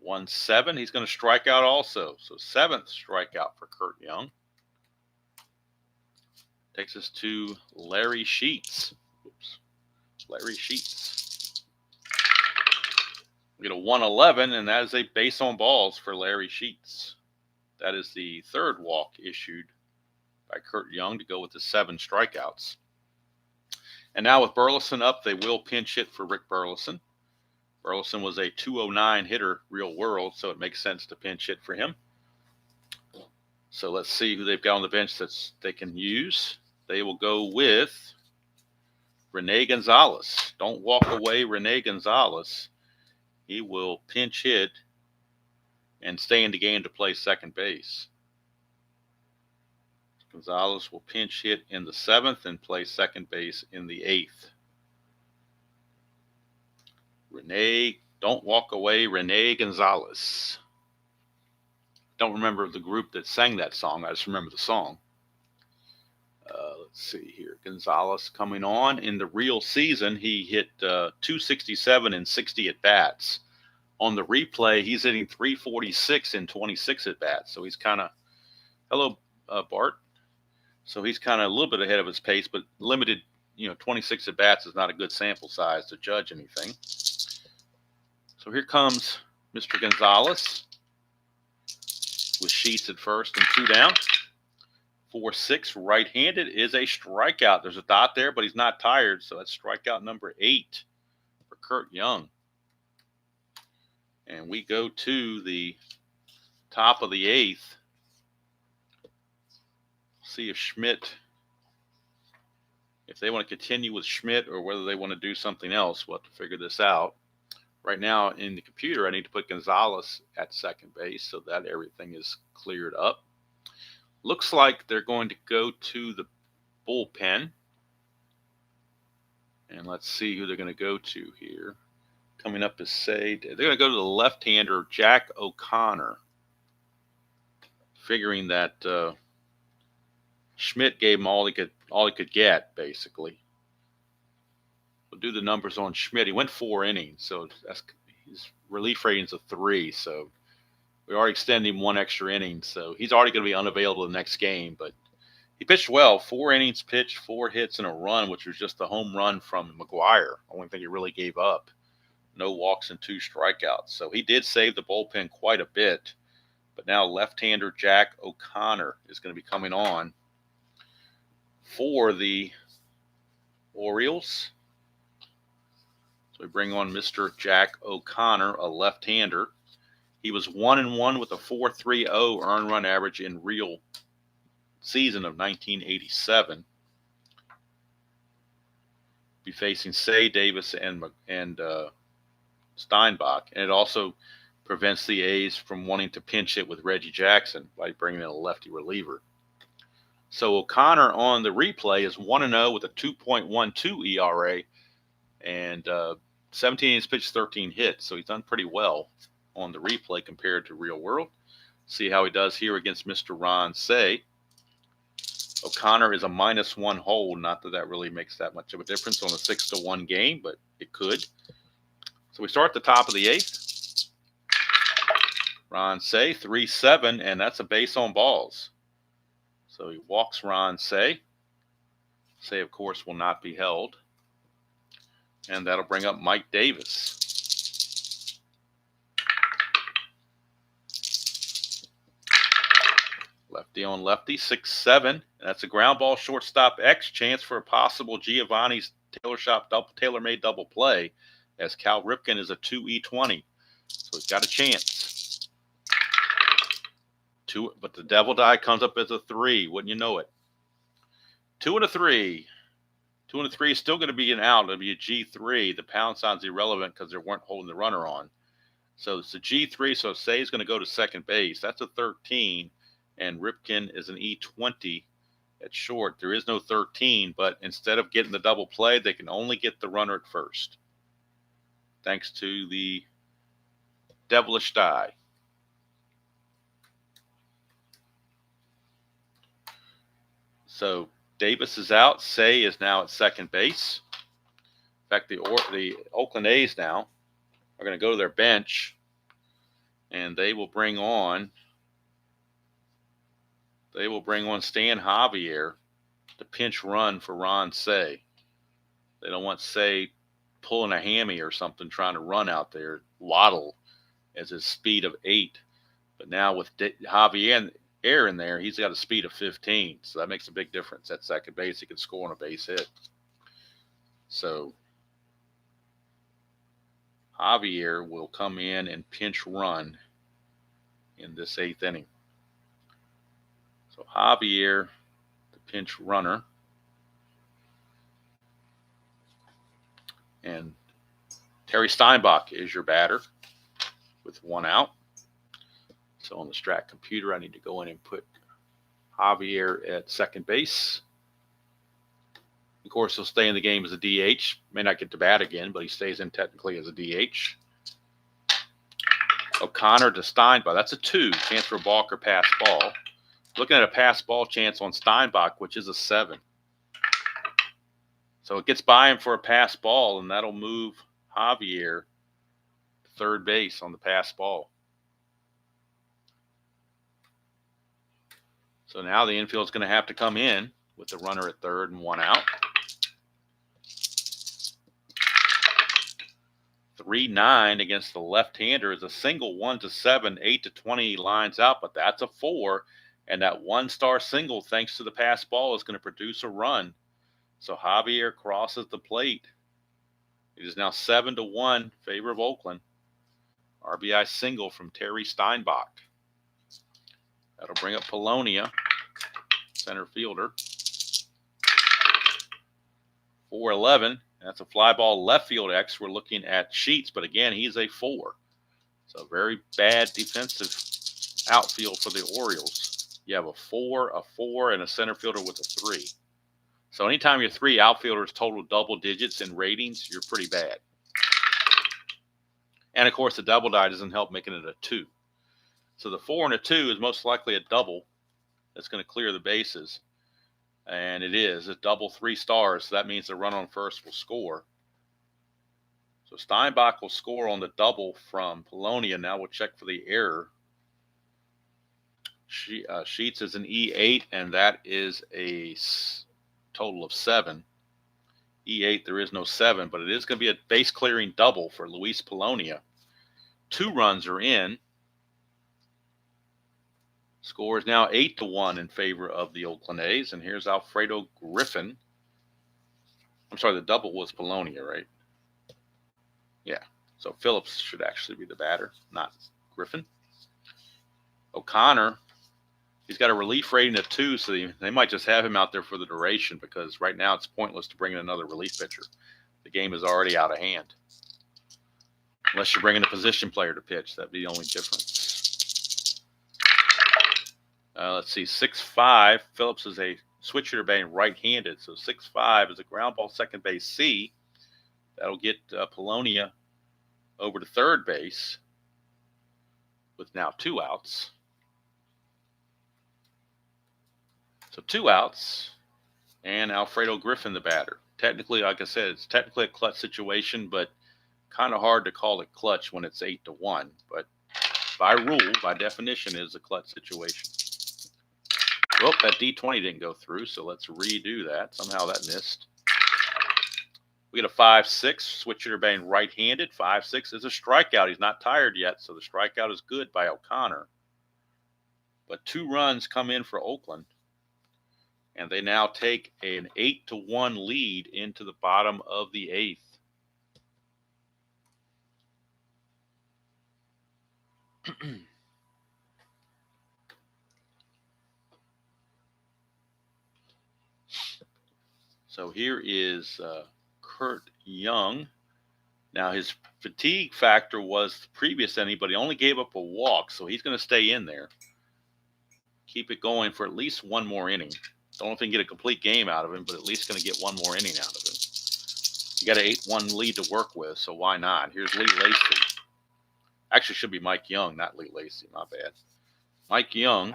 1-7. He's going to strike out also. So 7th strikeout for Kurt Young. Takes us to Larry Sheets. Oops. Larry Sheets. We get a 1-11, and that is a base on balls for Larry Sheets. That is the 3rd walk issued by Kurt Young to go with the 7 strikeouts. And now with Burleson up, they will pinch hit for Rick Burleson. Burleson was a 209 hitter real world, so it makes sense to pinch hit for him. So let's see who they've got on the bench that they can use. They will go with Rene Gonzalez. Don't walk away, Rene Gonzalez. He will pinch hit and stay in the game to play second base. Gonzalez will pinch hit in the 7th and play second base in the 8th. Rene, don't walk away, Rene Gonzalez. Don't remember the group that sang that song. I just remember the song. Let's see here. Gonzalez coming on. In the real season, he hit 267 and 60 at-bats. On the replay, he's hitting 346 in 26 at-bats. So he's kind of, hello, Bart. So he's kind of a little bit ahead of his pace, but limited, 26 at-bats is not a good sample size to judge anything. So here comes Mr. Gonzalez with Sheets at first and 2 down. 4-6 right-handed is a strikeout. There's a dot there, but he's not tired, so that's strikeout number 8 for Kurt Young. And we go to the top of the 8th. See if Schmidt, if they want to continue with Schmidt or whether they want to do something else. We'll have to figure this out. Right now in the computer, I need to put Gonzalez at second base so that everything is cleared up. Looks like they're going to go to the bullpen. And let's see who they're going to go to here. Coming up is they're going to go to the left-hander, Jack O'Connor. Figuring that Schmidt gave him all he could get, basically. We'll do the numbers on Schmidt. He went 4 innings, so his relief rating's a 3. So we already extended him 1 extra inning, so he's already going to be unavailable the next game. But he pitched well. 4 innings pitched, 4 hits and a run, which was just the home run from McGuire. Only thing he really gave up. No walks and 2 strikeouts. So he did save the bullpen quite a bit. But now left-hander Jack O'Connor is going to be coming on for the Orioles. So we bring on Mr. Jack O'Connor, a left-hander. He was 1-1 with a 4.30 earned run average in real season of 1987. Be facing Say, Davis, and Steinbach, and it also prevents the A's from wanting to pinch hit with Reggie Jackson by bringing in a lefty reliever. So O'Connor on the replay is 1-0 with a 2.12 ERA and 17 innings pitched, 13 hits. So he's done pretty well on the replay compared to real world. See how he does here against Mr. Ron Say. O'Connor is a -1 hold. Not that really makes that much of a difference on a 6-1 game, but it could. So we start at the top of the 8th. Ron Say, 3-7, and that's a base on balls. So he walks Ron Say. Say, of course, will not be held. And that'll bring up Mike Davis. Lefty on lefty, 6-7. And that's a ground ball shortstop X. Chance for a possible Giovanni's tailor-made double play, as Cal Ripken is a 2E20. So he's got a chance. But the devil die comes up as a 3. Wouldn't you know it? 2 and a 3. 2 and a 3 is still going to be an out. It'll be a G3. The pound sign's irrelevant because they weren't holding the runner on. So it's a G3. So Say is going to go to second base. That's a 13. And Ripken is an E20 at short. There is no 13, but instead of getting the double play, they can only get the runner at first, thanks to the devilish die. So Davis is out. Say is now at second base. In fact, the Oakland A's now are going to go to their bench, and they will bring on Stan Javier to pinch run for Ron Say. They don't want Say pulling a hammy or something trying to run out there. Waddle as his speed of 8. But now with Javier in there, he's got a speed of 15. So that makes a big difference. At second base, he can score on a base hit. So Javier will come in and pinch run in this 8th inning. So Javier, the pinch runner. And Terry Steinbach is your batter with 1 out. So on the Strat computer, I need to go in and put Javier at second base. Of course, he'll stay in the game as a DH. May not get to bat again, but he stays in technically as a DH. O'Connor to Steinbach. That's a 2. Chance for a balk or pass ball. Looking at a pass ball chance on Steinbach, which is a 7. So it gets by him for a pass ball, and that'll move Javier to third base on the pass ball. So now the infield is going to have to come in with the runner at third and 1 out. 3-9 against the left-hander is a single, 1-7, 8-20 lines out, but that's a 4. And that 1-star single, thanks to the pass ball, is going to produce a run. So Javier crosses the plate. It is now 7-1 favor of Oakland. RBI single from Terry Steinbach. That'll bring up Polonia, center fielder. 4-11. That's a fly ball left field X. We're looking at Sheets, but again, he's a 4. So very bad defensive outfield for the Orioles. You have a 4, and a center fielder with a 3. So anytime your 3 outfielders total double digits in ratings, you're pretty bad. And, of course, the double die doesn't help making it a 2. So the 4 and a 2 is most likely a double that's going to clear the bases. And it is a double 3 stars. So that means the run on first will score. So Steinbach will score on the double from Polonia. Now we'll check for the error. Sheets is an E8, and that is a total of 7. E8, there is no 7, but it is going to be a base clearing double for Luis Polonia. 2 runs are in. Score is now 8-1 in favor of the Oakland A's, and here's Alfredo Griffin. I'm sorry, the double was Polonia, right? Yeah, so Phillips should actually be the batter, not Griffin. O'Connor, he's got a relief rating of 2, so they might just have him out there for the duration because right now it's pointless to bring in another relief pitcher. The game is already out of hand. Unless you're bringing a position player to pitch, that'd be the only difference. Let's see, 6-5. Phillips is a switch hitter batting right-handed, so 6-5 is a ground ball second base C. That'll get Polonia over to third base with now 2 outs. So 2 outs, and Alfredo Griffin the batter. Technically, like I said, it's technically a clutch situation, but kind of hard to call it clutch when it's 8-1. But by rule, by definition, it is a clutch situation. Well, that D20 didn't go through, so let's redo that. Somehow that missed. We get a 5-6, switch hitter batting right-handed. 5-6 is a strikeout. He's not tired yet, so the strikeout is good by O'Connor. But 2 runs come in for Oakland, and they now take an 8-1 lead into the bottom of the 8th. So here is Kurt Young. Now his fatigue factor was the previous inning, but he only gave up a walk, so he's going to stay in there. Keep it going for at least one more inning. Don't know if he can get a complete game out of him, but at least going to get one more inning out of him. You got an 8-1 lead to work with, so why not? Here's Lee Lacy. Actually, should be Mike Young, not Lee Lacy. My bad. Mike Young,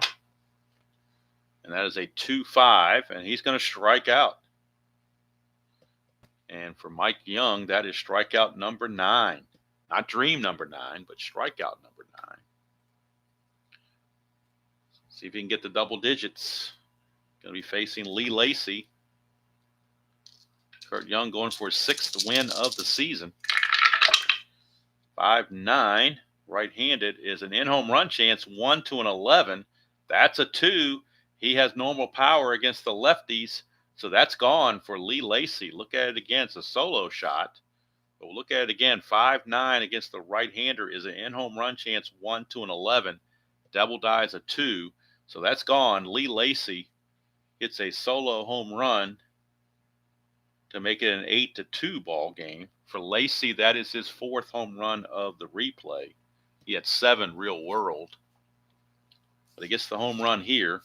and that is a 2-5, and he's going to strike out. And for Mike Young, that is strikeout number 9. Not dream number 9, but strikeout number 9. See if he can get the double digits. Going to be facing Lee Lacy. Kurt Young going for his 6th win of the season. 5-9, right-handed, is an in-home run chance, 1-11. That's a 2. He has normal power against the lefties, so that's gone for Lee Lacy. Look at it again. It's a solo shot. But we'll look at it again. 5-9 against the right-hander is an in-home run chance, 1-11. Double die is a 2, so that's gone. Lee Lacy hits a solo home run to make it an 8-2 ball game. For Lacy, that is his 4th home run of the replay. He had 7 real world. But he gets the home run here.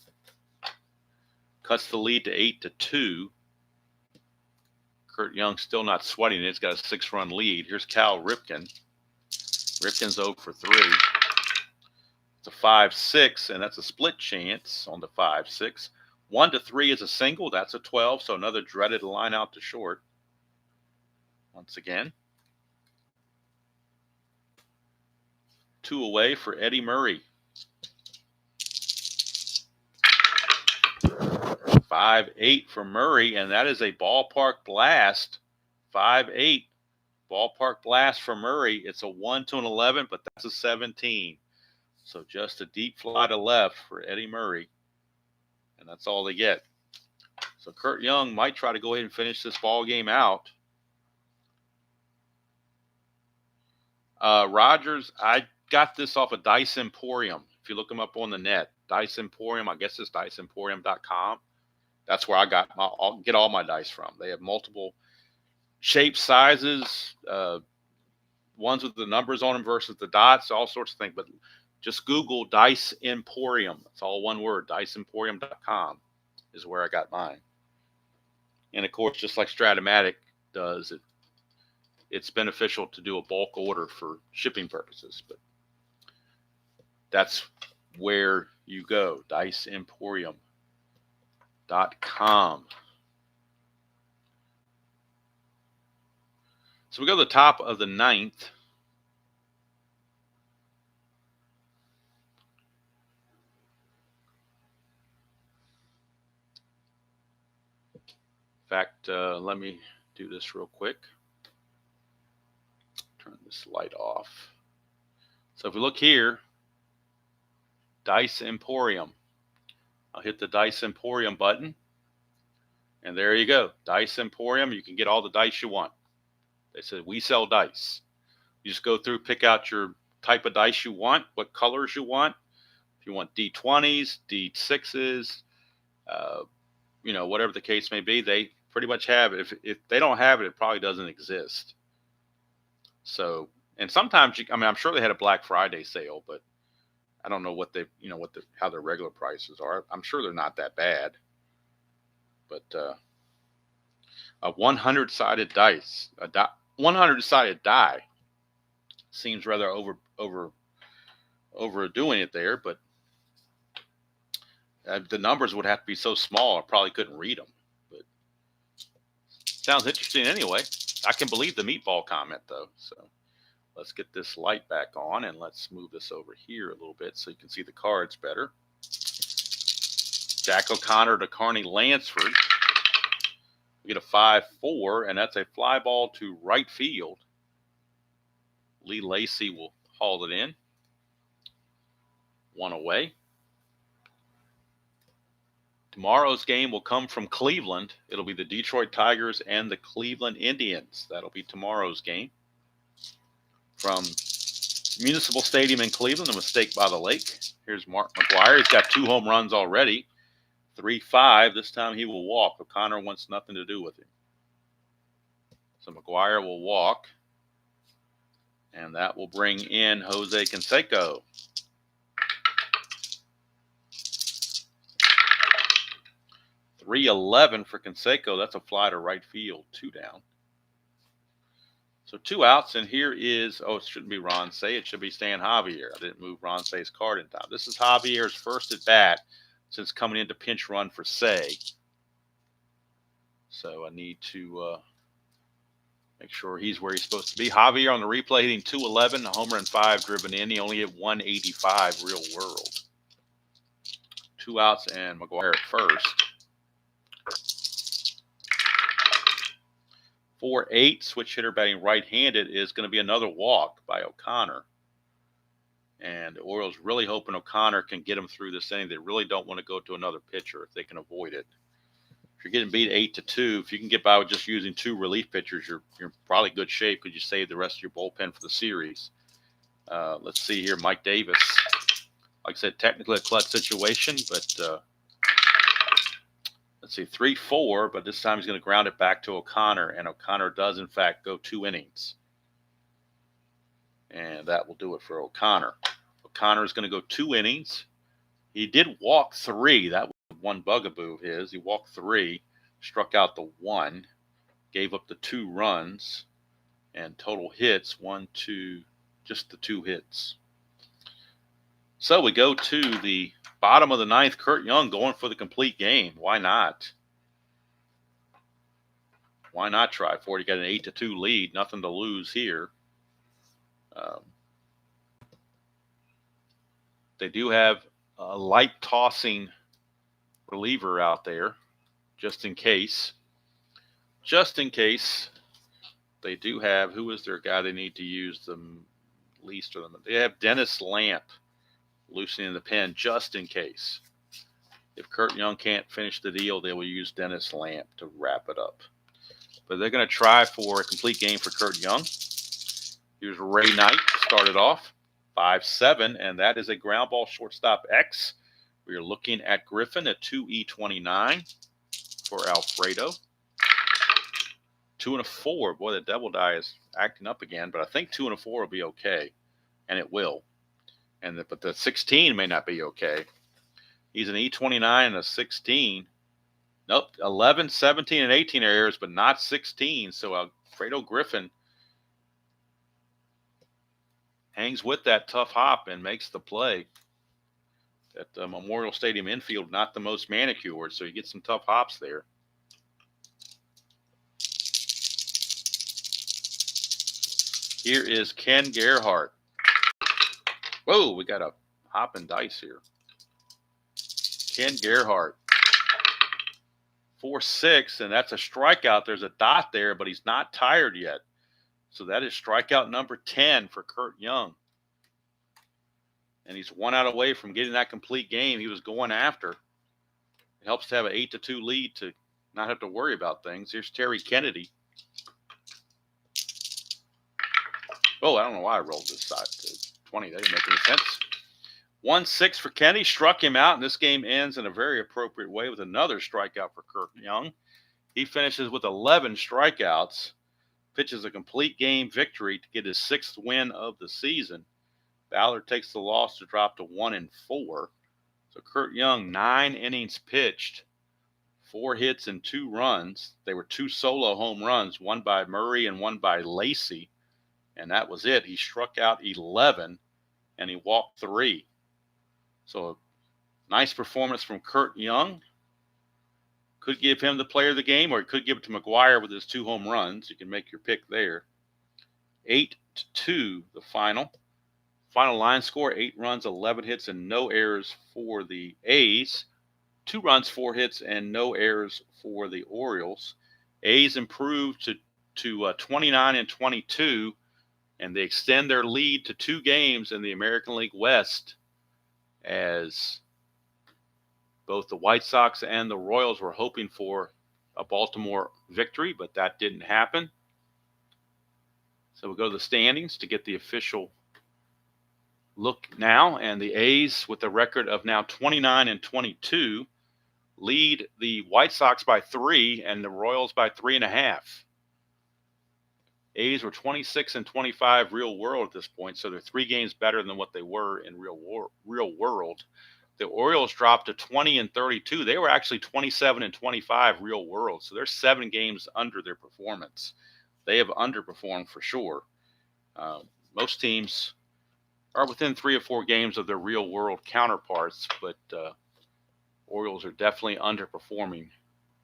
Cuts the lead to 8-2. Kurt Young still not sweating it. He's got a 6-run lead. Here's Cal Ripken. Ripken's 0 for 3. It's a 5-6, and that's a split chance on the 5-6. 1-3 is a single. That's a 12, so another dreaded line out to short. Once again. 2 away for Eddie Murray. 5-8 for Murray, and that is a ballpark blast. 5-8. Ballpark blast for Murray. It's a 1-11, but that's a 17. So just a deep fly to left for Eddie Murray. And that's all they get. So Kurt Young might try to go ahead and finish this ball game out. Rogers, I got this off of Dice Emporium. If you look them up on the net, Dice Emporium, I guess it's diceemporium.com. That's where I'll get all my dice from. They have multiple shapes, sizes, ones with the numbers on them versus the dots, all sorts of things. But just Google Dice Emporium. It's all one word. Diceemporium.com is where I got mine. And, of course, just like Strat-O-Matic does, it's beneficial to do a bulk order for shipping purposes. But that's where you go, Diceemporium.com. So we go to the top of the 9th. In fact, let me do this real quick. Turn this light off. So if we look here, Dice Emporium. I'll hit the Dice Emporium button. And there you go. Dice Emporium. You can get all the dice you want. They said, we sell dice. You just go through, pick out your type of dice you want, what colors you want. If you want D20s, D6s, whatever the case may be, they pretty much have it. If they don't have it, it probably doesn't exist. So, and sometimes I'm sure they had a Black Friday sale, but I don't know how their regular prices are. I'm sure they're not that bad. But a 100-sided dice, 100-sided die seems rather overdoing it there, but the numbers would have to be so small I probably couldn't read them. But sounds interesting anyway. I can believe the meatball comment though. So let's get this light back on and let's move this over here a little bit so you can see the cards better. Jack O'Connor to Carney Lansford. We get a 5-4, and that's a fly ball to right field. Lee Lacey will haul it in. 1 away. Tomorrow's game will come from Cleveland. It'll be the Detroit Tigers and the Cleveland Indians. That'll be tomorrow's game. From Municipal Stadium in Cleveland, a mistake by the lake. Here's Mark McGwire. He's got 2 home runs already. 3-5. This time he will walk. O'Connor wants nothing to do with him. So McGwire will walk. And that will bring in Jose Canseco. .311 for Canseco. That's a fly to right field. 2 down. So 2 outs, and here is, it shouldn't be Ron Say. It should be Stan Javier. I didn't move Ron Say's card in time. This is Javier's first at bat since coming in to pinch run for Say. So I need to make sure he's where he's supposed to be. Javier on the replay hitting .211, a homer and 5 driven in. He only hit .185 real world. 2 outs and McGwire at first. 4-8, switch hitter batting right-handed is going to be another walk by O'Connor. And the Orioles really hoping O'Connor can get them through this inning. They really don't want to go to another pitcher if they can avoid it. If you're getting beat 8-2, if you can get by with just using 2 relief pitchers, you're probably in good shape because you save the rest of your bullpen for the series. Let's see here, Mike Davis. Like I said, technically a clutch situation, but let's see, 3-4, but this time he's going to ground it back to O'Connor, and O'Connor does, in fact, go 2 innings. And that will do it for O'Connor. O'Connor is going to go 2 innings. He did walk 3. That was one bugaboo of his. He walked 3, struck out the 1, gave up the 2 runs, and total hits, 1, 2, just the 2 hits. So we go to the bottom of the 9th. Kurt Young going for the complete game. Why not? Why not try for it? You got an 8-2 lead. Nothing to lose here. They do have a light tossing reliever out there, just in case. Just in case. They do have, who is their guy they need to use the least of them? They have Dennis Lamp loosening the pen just in case. If Kurt Young can't finish the deal, they will use Dennis Lamp to wrap it up. But they're going to try for a complete game for Kurt Young. Here's Ray Knight, started off 5-7, and that is a ground ball shortstop X. We are looking at Griffin at 2E29 for Alfredo. 2 and a 4. Boy, the double die is acting up again, but I think 2 and a 4 will be okay, and it will. But the 16 may not be okay. He's an E29 and a 16. Nope, 11, 17, and 18 are errors, but not 16. So Alfredo Griffin hangs with that tough hop and makes the play. At the Memorial Stadium infield, not the most manicured, so you get some tough hops there. Here is Ken Gerhardt. Whoa, we got a hop and dice here. Ken Gerhardt. 4-6, and that's a strikeout. There's a dot there, but he's not tired yet. So that is strikeout number 10 for Kurt Young. And he's 1 out away from getting that complete game he was going after. It helps to have an 8-2 lead to not have to worry about things. Here's Terry Kennedy. Oh, I don't know why I rolled this side to 20. That didn't make any sense. 1-6 for Kennedy. Struck him out, and this game ends in a very appropriate way with another strikeout for Kurt Young. He finishes with 11 strikeouts, pitches a complete game victory to get his 6th win of the season. Ballard takes the loss to drop to 1-4. So Kurt Young, 9 innings pitched, 4 hits and 2 runs. They were 2 solo home runs, one by Murray and one by Lacey. And that was it. He struck out 11 and he walked 3. So a nice performance from Kurt Young. Could give him the player of the game, or he could give it to McGuire with his 2 home runs. You can make your pick there. 8-2, the final. Final line score, 8 runs, 11 hits, and no errors for the A's. 2 runs, 4 hits, and no errors for the Orioles. A's improved to 29-22, and they extend their lead to 2 games in the American League West, as both the White Sox and the Royals were hoping for a Baltimore victory, but that didn't happen. So we'll go to the standings to get the official look now. And the A's, with a record of now 29-22, lead the White Sox by 3 and the Royals by 3.5. A's were 26-25 real world at this point, so they're 3 games better than what they were in real world. The Orioles dropped to 20-32. They were actually 27-25 real world, so they're 7 games under their performance. They have underperformed for sure. Most teams are within 3 or 4 games of their real world counterparts, but Orioles are definitely underperforming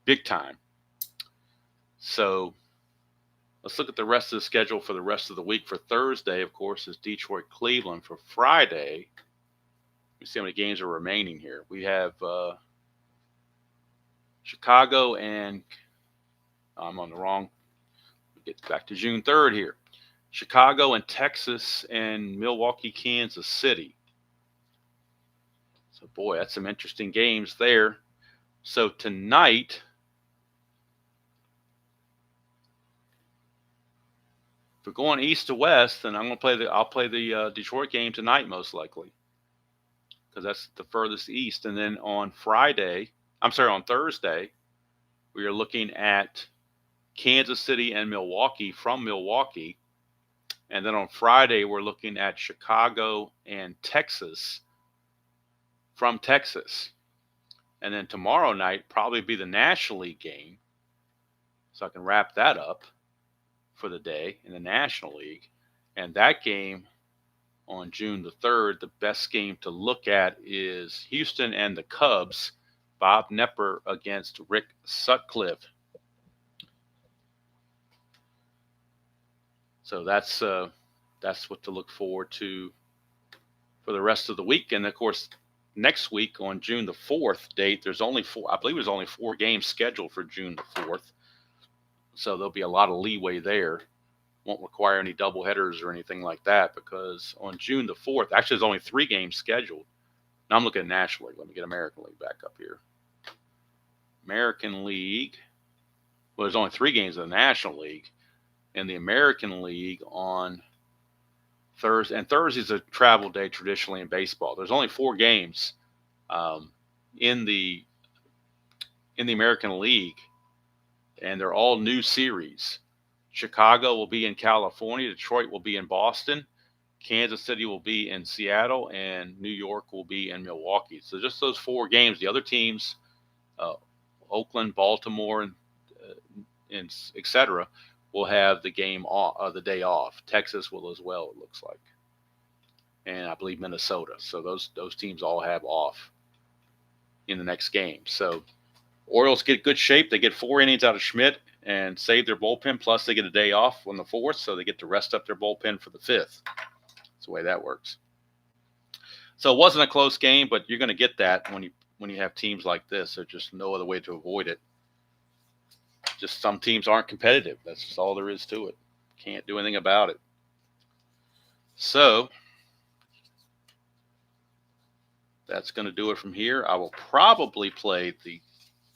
big time. So let's look at the rest of the schedule for the rest of the week. For Thursday, of course, is Detroit-Cleveland. For Friday, let me see how many games are remaining here. We have Chicago and I'm on the wrong. Get back to June 3rd here. Chicago and Texas and Milwaukee, Kansas City. So, boy, that's some interesting games there. So tonight, if we're going east to west, then I'll play the Detroit game tonight most likely, because that's the furthest east. And then on Thursday, we are looking at Kansas City and Milwaukee from Milwaukee. And then on Friday, we're looking at Chicago and Texas from Texas. And then tomorrow night, probably be the National League game. So I can wrap that up for the day in the National League. And that game on June the 3rd, the best game to look at is Houston and the Cubs. Bob Knepper against Rick Sutcliffe. So that's what to look forward to for the rest of the week. And of course, next week on June the 4th date, there's only 4 games scheduled for June the 4th. So there'll be a lot of leeway there. Won't require any double headers or anything like that, because on June the 4th, actually there's only 3 games scheduled. Now I'm looking at National League. Let me get American League back up here. American League. Well, there's only 3 games in the National League. In the American League on Thursday, and Thursday's a travel day traditionally in baseball. There's only 4 games in the American League, and they're all new series. Chicago will be in California, Detroit will be in Boston, Kansas City will be in Seattle, and New York will be in Milwaukee. So just those 4 games. The other teams, Oakland, Baltimore, and etc., will have the day off. Texas will as well, it looks like. and I believe Minnesota. So those teams all have off in the next game. So Orioles get good shape. They get 4 innings out of Schmidt and save their bullpen. Plus, they get a day off on the 4th, so they get to rest up their bullpen for the 5th. That's the way that works. So it wasn't a close game, but you're going to get that when you have teams like this. There's just no other way to avoid it. Just some teams aren't competitive. That's just all there is to it. Can't do anything about it. So that's going to do it from here. I will probably play the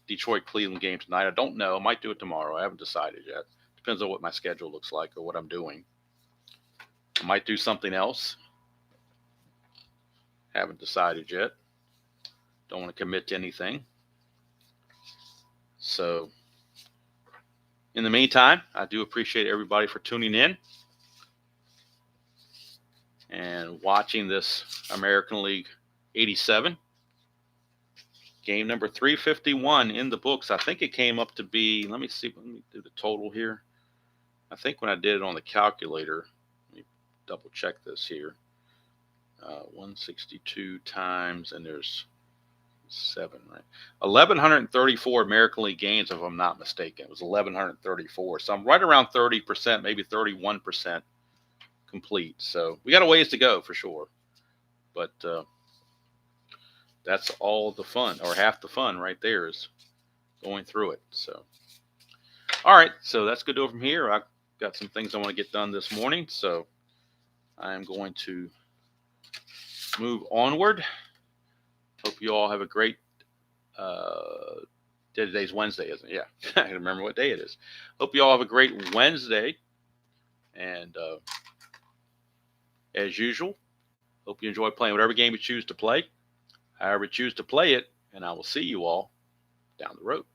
Detroit-Cleveland game tonight. I don't know. I might do it tomorrow. I haven't decided yet. Depends on what my schedule looks like or what I'm doing. I might do something else. Haven't decided yet. Don't want to commit to anything. So in the meantime, I do appreciate everybody for tuning in and watching this American League 87. Game number 351 in the books. I think it came up to be, let me see, let me do the total here. I think when I did it on the calculator, let me double check this here. 162 times, and there's 7, right? 1,134 American League games, if I'm not mistaken. It was 1,134. So I'm right around 30%, maybe 31% complete. So we got a ways to go for sure. But that's all the fun, or half the fun right there is going through it. So, all right. So that's good to go from here. I've got some things I want to get done this morning. So I'm going to move onward. Hope you all have a great today's Wednesday, isn't it? Yeah, I can remember what day it is. Hope you all have a great Wednesday. And as usual, hope you enjoy playing whatever game you choose to play, however you choose to play it, and I will see you all down the road.